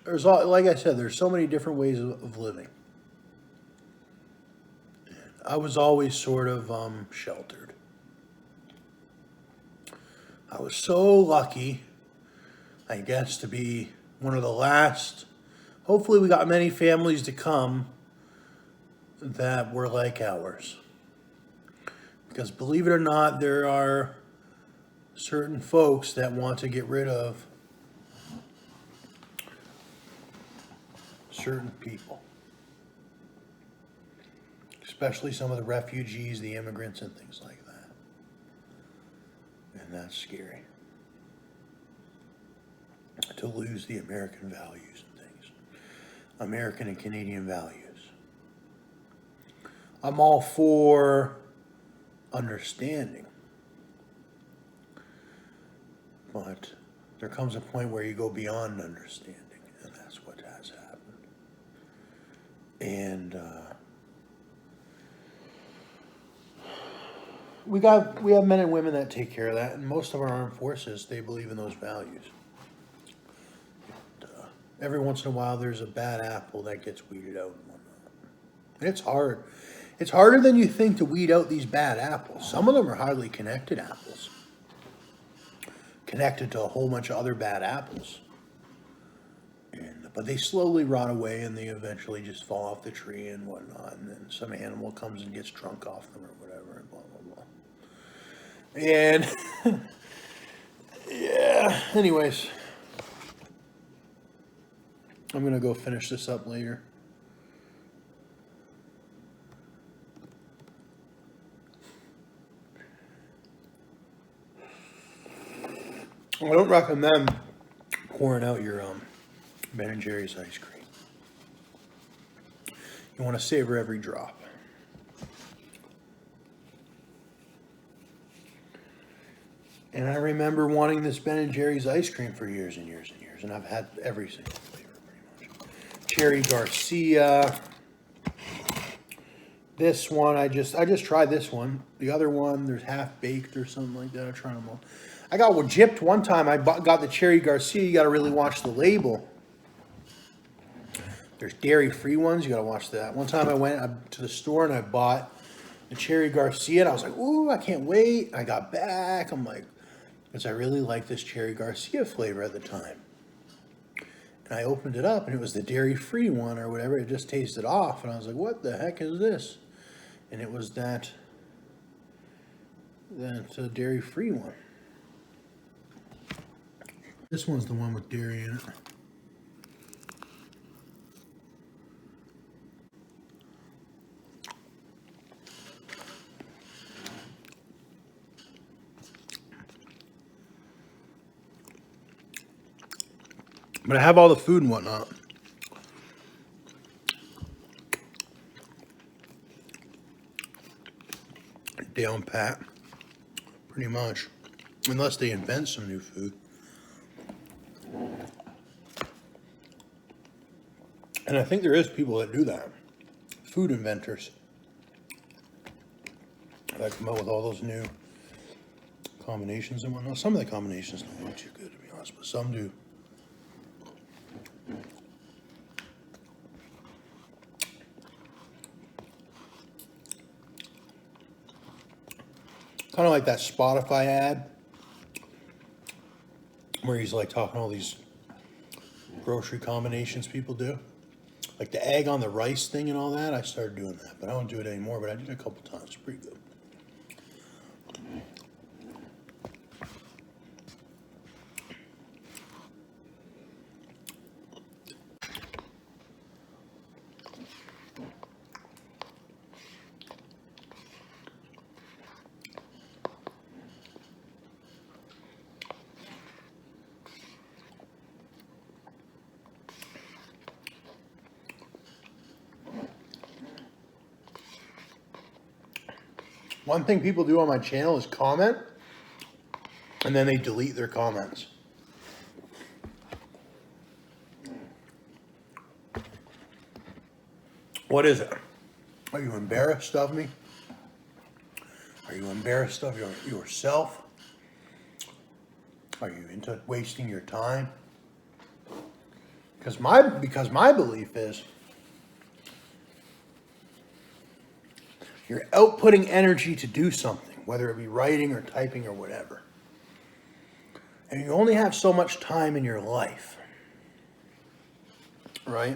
you know, like I said, there's so many different ways of living. And I was always sort of sheltered. I was so lucky, I guess, to be one of the last. Hopefully we got many families to come that were like ours. Because believe it or not, there are certain folks that want to get rid of certain people. Especially some of the refugees, the immigrants, and things like that. And that's scary. To lose the American values and things. American and Canadian values. I'm all for understanding. But there comes a point where you go beyond understanding, and that's what has happened. And we have men and women that take care of that, and most of our armed forces, they believe in those values. every once in a while there's a bad apple that gets weeded out and whatnot. And it's hard. It's harder than you think to weed out these bad apples. Some of them are highly connected apples. Connected to a whole bunch of other bad apples. But they slowly rot away and they eventually just fall off the tree and whatnot. And then some animal comes and gets drunk off them or whatever and blah, blah, blah. And yeah, anyways, I'm going to go finish this up later. I don't recommend pouring out your Ben & Jerry's ice cream. You want to savor every drop. And I remember wanting this Ben & Jerry's ice cream for years and years and years, and I've had every single flavor pretty much. Cherry Garcia. This one, I just tried this one. The other one, there's half baked or something like that. I tried them all. I got gypped one time. I got the Cherry Garcia. You got to really watch the label. There's dairy-free ones. You got to watch that. One time I went to the store and I bought the Cherry Garcia, and I was like, ooh, I can't wait. I got back. I'm like, because I really liked this Cherry Garcia flavor at the time. And I opened it up, and it was the dairy-free one or whatever. It just tasted off, and I was like, what the heck is this? And it was that dairy-free one. This one's the one with dairy in it. But I have all the food and whatnot. Down pat, pretty much. Unless they invent some new food. And I think there is people that do that. Food inventors. That come out with all those new combinations and whatnot. Some of the combinations don't look too good, to be honest, but some do. Kind of like that Spotify ad where he's like talking all these grocery combinations people do. Like the egg on the rice thing and all that. I started doing that, but I don't do it anymore, but I did it a couple times. It's pretty good. One thing people do on my channel is comment, and then they delete their comments. What is it? Are you embarrassed of me? Are you embarrassed of yourself? Are you into wasting your time? Because my belief is you're outputting energy to do something, whether it be writing or typing or whatever. And you only have so much time in your life, right?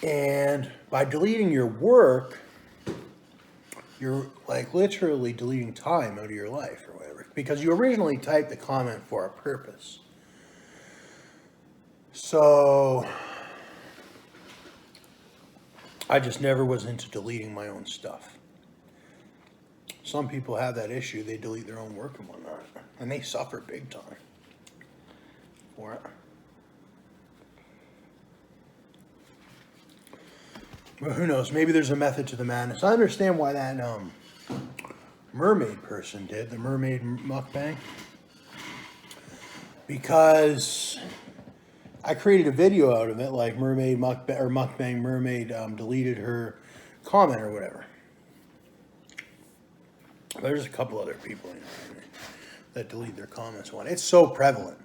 And by deleting your work, you're like literally deleting time out of your life or whatever. Because you originally typed the comment for a purpose. So I just never was into deleting my own stuff. Some people have that issue. They delete their own work and whatnot. And they suffer big time for it. But who knows? Maybe there's a method to the madness. I understand why that mermaid person did, the mermaid mukbang. Because I created a video out of it, like mermaid mukbang mermaid deleted her comment or whatever. There's a couple other people that delete their comments. It's so prevalent.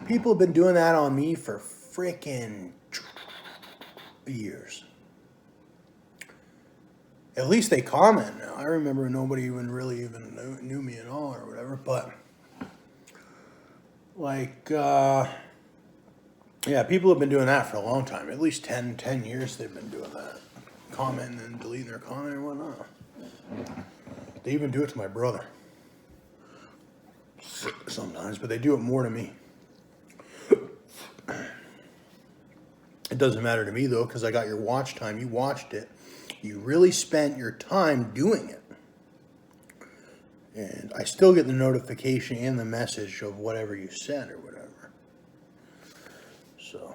People have been doing that on me for freaking years. At least they comment now. I remember nobody even really even knew me at all or whatever, but like, yeah, people have been doing that for a long time. At least 10 years they've been doing that. Commenting and deleting their comment and whatnot. They even do it to my brother. Sometimes, but they do it more to me. It doesn't matter to me though, because I got your watch time. You watched it. You really spent your time doing it. And I still get the notification and the message of whatever you said or whatever. So,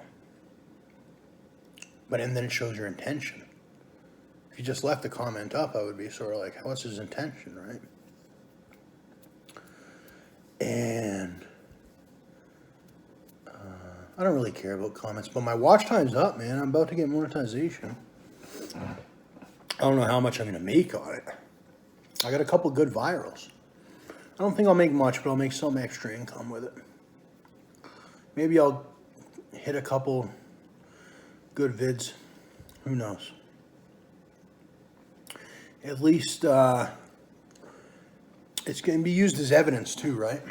and then it shows your intention. If you just left the comment up, I would be sort of like, what's his intention, right? And I don't really care about comments, but my watch time's up, man. I'm about to get monetization. I don't know how much I'm going to make on it. I got a couple good virals. I don't think I'll make much, but I'll make some extra income with it. Maybe I'll hit a couple good vids. Who knows? At least it's going to be used as evidence too, right?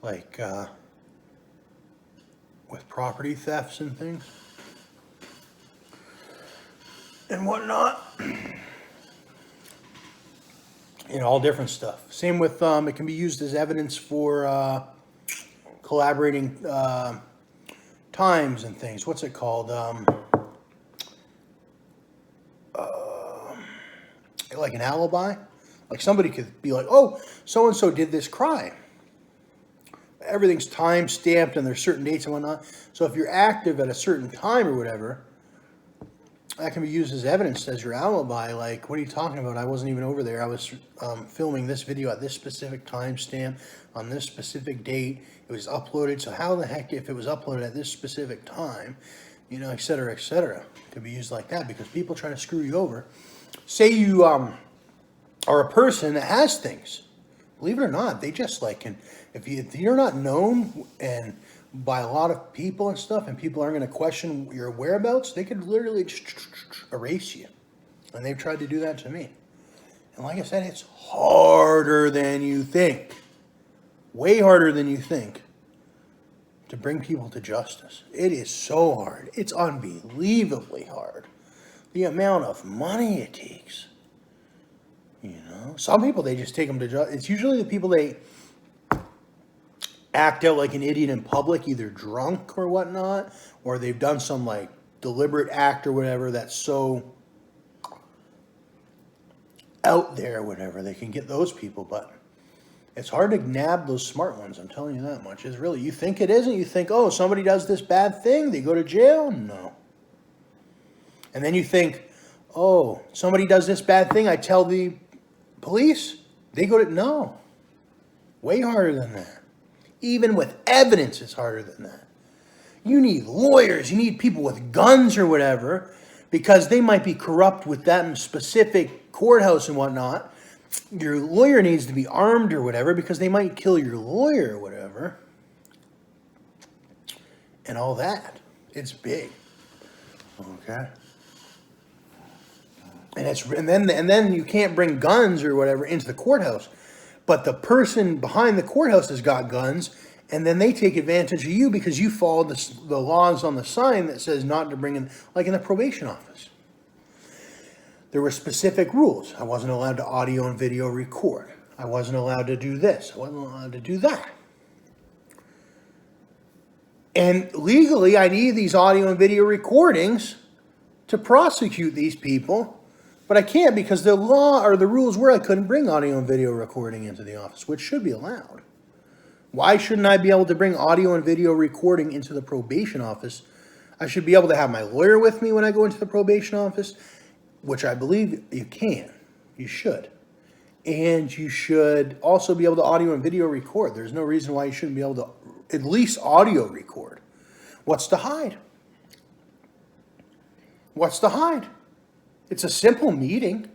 Like with property thefts and things and whatnot. And all different stuff. Same with, it can be used as evidence for collaborating times and things. What's it called? Like an alibi. Like somebody could be like, oh, so-and-so did this crime. Everything's time stamped and there's certain dates and whatnot. So if you're active at a certain time or whatever, that can be used as evidence as your alibi. Like, what are you talking about? I wasn't even over there. I was filming this video at this specific timestamp on this specific date. It was uploaded. So how the heck, if it was uploaded at this specific time, you know, et cetera, it could be used like that because people try to screw you over. Say you are a person that has things. Believe it or not, they just like can. If you're not known and by a lot of people and stuff, and people aren't going to question your whereabouts, they could literally just erase you. And they've tried to do that to me. And like I said, it's harder than you think. Way harder than you think to bring people to justice. It is so hard. It's unbelievably hard. The amount of money it takes. You know, some people, they just take them to justice. It's usually the people they act out like an idiot in public, either drunk or whatnot, or they've done some like deliberate act or whatever that's so out there or whatever. They can get those people, but it's hard to nab those smart ones. I'm telling you that much. It's really, you think it isn't. You think, oh, somebody does this bad thing, they go to jail. No. And then you think, oh, somebody does this bad thing, I tell the police, they go to, no. Way harder than that. Even with evidence, it's harder than that. You need lawyers, you need people with guns or whatever, because they might be corrupt with that specific courthouse and whatnot. Your lawyer needs to be armed or whatever, because they might kill your lawyer or whatever. And all that. It's big. Okay. And then you can't bring guns or whatever into the courthouse. But the person behind the courthouse has got guns, and then they take advantage of you because you followed the laws on the sign that says not to bring in, like in the probation office. There were specific rules. I wasn't allowed to audio and video record. I wasn't allowed to do this. I wasn't allowed to do that. And legally, I need these audio and video recordings to prosecute these people. But I can't because the law or the rules were I couldn't bring audio and video recording into the office, which should be allowed. Why shouldn't I be able to bring audio and video recording into the probation office? I should be able to have my lawyer with me when I go into the probation office, which I believe you can. You should. And you should also be able to audio and video record. There's no reason why you shouldn't be able to at least audio record. What's to hide? What's to hide? It's a simple meeting.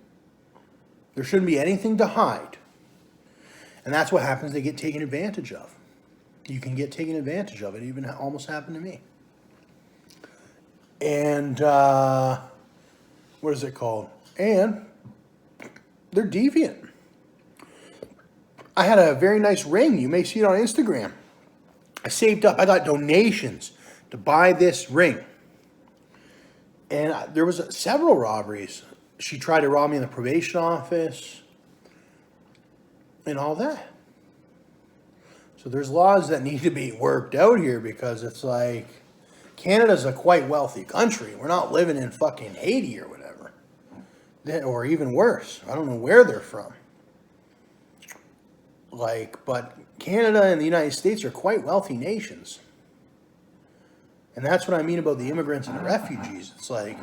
There shouldn't be anything to hide. And that's what happens. They get taken advantage of. you can get taken advantage of. It even almost happened to me. And what is it called? And they're deviant. I had a very nice ring. You may see it on Instagram. I saved up. I got donations to buy this ring. And there was several robberies. She tried to rob me in the probation office and all that. So there's laws that need to be worked out here, because it's like Canada's a quite wealthy country. We're not living in fucking Haiti or whatever. Or even worse. I don't know where they're from. But Canada and the United States are quite wealthy nations. And that's what I mean about the immigrants and the refugees. It's like,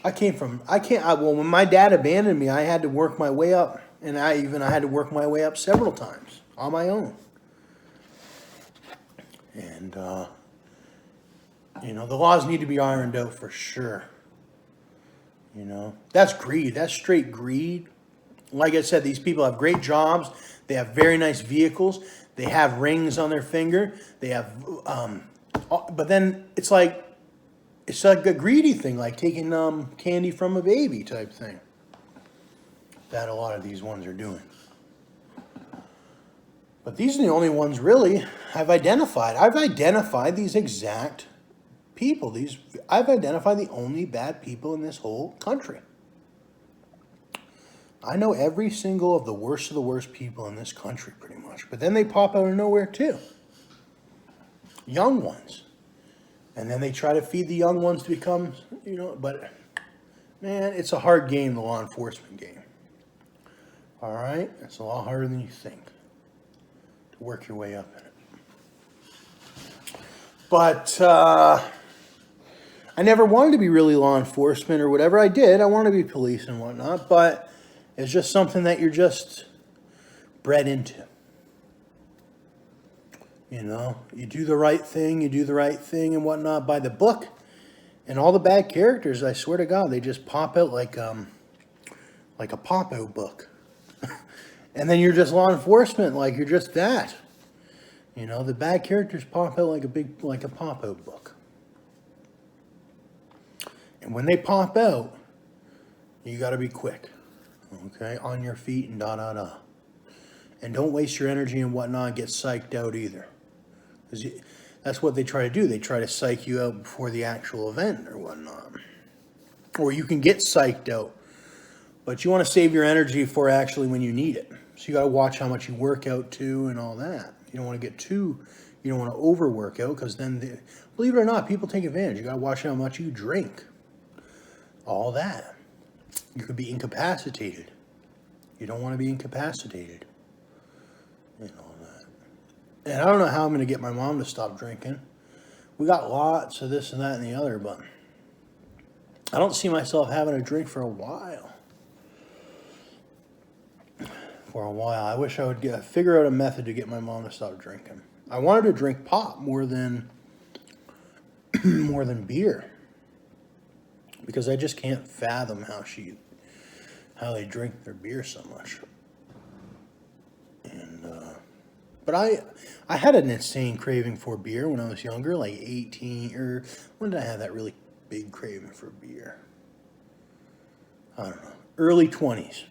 when my dad abandoned me, I had to work my way up. And I had to work my way up several times on my own. And, the laws need to be ironed out for sure. That's greed. That's straight greed. Like I said, these people have great jobs. They have very nice vehicles. They have rings on their finger. They have, but then it's like a greedy thing, like taking candy from a baby type thing. That a lot of these ones are doing. But these are the only ones really I've identified. I've identified these exact people. I've identified the only bad people in this whole country. I know every single of the worst people in this country pretty much. But then they pop out of nowhere too. Young ones. And then they try to feed the young ones to become, but man, it's a hard game, the law enforcement game. All right? It's a lot harder than you think to work your way up in it. But I never wanted to be really law enforcement or whatever. I did. I wanted to be police and whatnot, but it's just something that you're just bred into. You do the right thing, and whatnot by the book. And all the bad characters, I swear to God, they just pop out like a pop-out book. And then you're just law enforcement, like you're just that. The bad characters pop out like a pop-out book. And when they pop out, you got to be quick. Okay, on your feet and da-da-da. And don't waste your energy and whatnot and get psyched out either. Because that's what they try to do. They try to psych you out before the actual event or whatnot. Or you can get psyched out. But you want to save your energy for actually when you need it. So you got to watch how much you work out too and all that. You don't want to you don't want to overwork out, because then, believe it or not, people take advantage. You got to watch how much you drink. All that. You could be incapacitated. You don't want to be incapacitated. And all that. And I don't know how I'm going to get my mom to stop drinking. We got lots of this and that and the other, but I don't see myself having a drink for a while. I wish I would figure out a method to get my mom to stop drinking. I wanted to drink pop more than beer. Because I just can't fathom how they drink their beer so much. And but I had an insane craving for beer when I was younger, like 18, or when did I have that really big craving for beer? I don't know. Early 20s.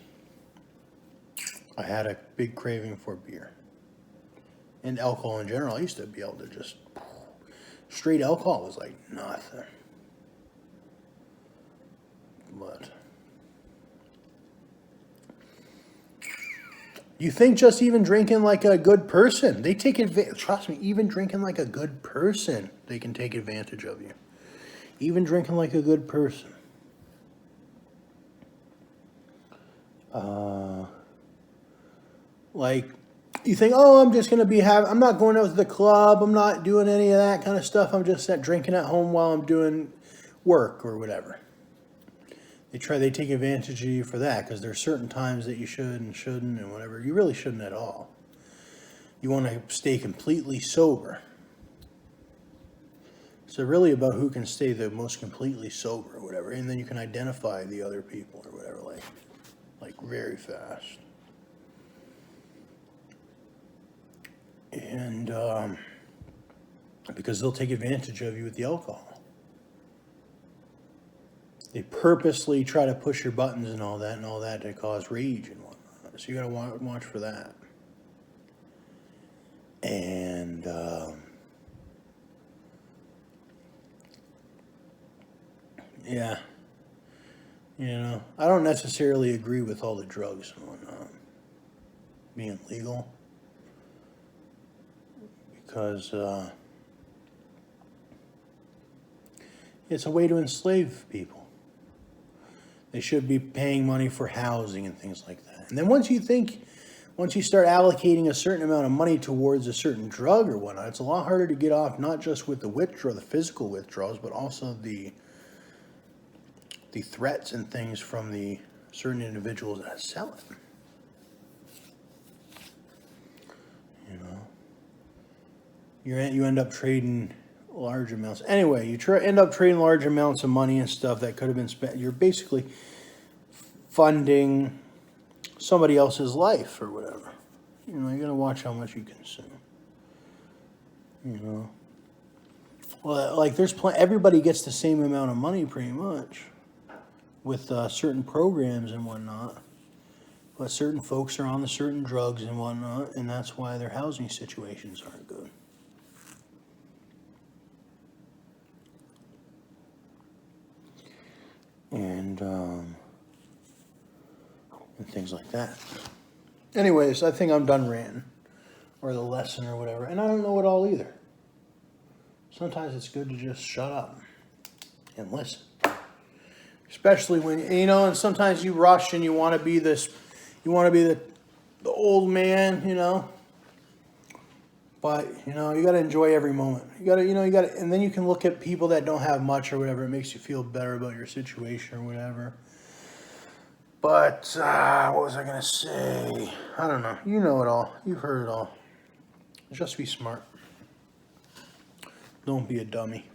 I had a big craving for beer. And alcohol in general. I used to be able to just, straight alcohol was like nothing. But you think just even drinking like a good person, they take advantage. Trust me, even drinking like a good person, they can take advantage of you. Even drinking like a good person. Like, you think, oh, I'm just going to I'm not going out to the club. I'm not doing any of that kind of stuff. I'm just drinking at home while I'm doing work or whatever. They take advantage of you for that, because there's certain times that you should and shouldn't and whatever. You really shouldn't at all. You want to stay completely sober. So really about who can stay the most completely sober or whatever, and then you can identify the other people or whatever, like very fast. And And because they'll take advantage of you with the alcohol. They purposely try to push your buttons and all that to cause rage and whatnot. So you gotta watch for that. And yeah, you know, I don't necessarily agree with all the drugs and whatnot being legal, because it's a way to enslave people. They should be paying money for housing and things like that. And then once you start allocating a certain amount of money towards a certain drug or whatnot, it's a lot harder to get off, not just with the withdrawal, the physical withdrawals, but also the threats and things from the certain individuals that sell it. You know, you end up trading large amounts. Anyway, you end up trading large amounts of money and stuff that could have been spent. You're basically funding somebody else's life or whatever. You know, you gotta watch how much you consume. You know, well, like everybody gets the same amount of money pretty much with certain programs and whatnot, but certain folks are on the certain drugs and whatnot, and that's why their housing situations aren't good. And things like that. Anyways, I think I'm done ranting, or the lesson or whatever, and I don't know it all either. Sometimes it's good to just shut up and listen. Especially when, you know, and sometimes you rush and you want to be the old man, you know. But, you know, you got to enjoy every moment. You got to, and then you can look at people that don't have much or whatever. It makes you feel better about your situation or whatever. But, what was I going to say? I don't know. You know it all. You've heard it all. Just be smart. Don't be a dummy.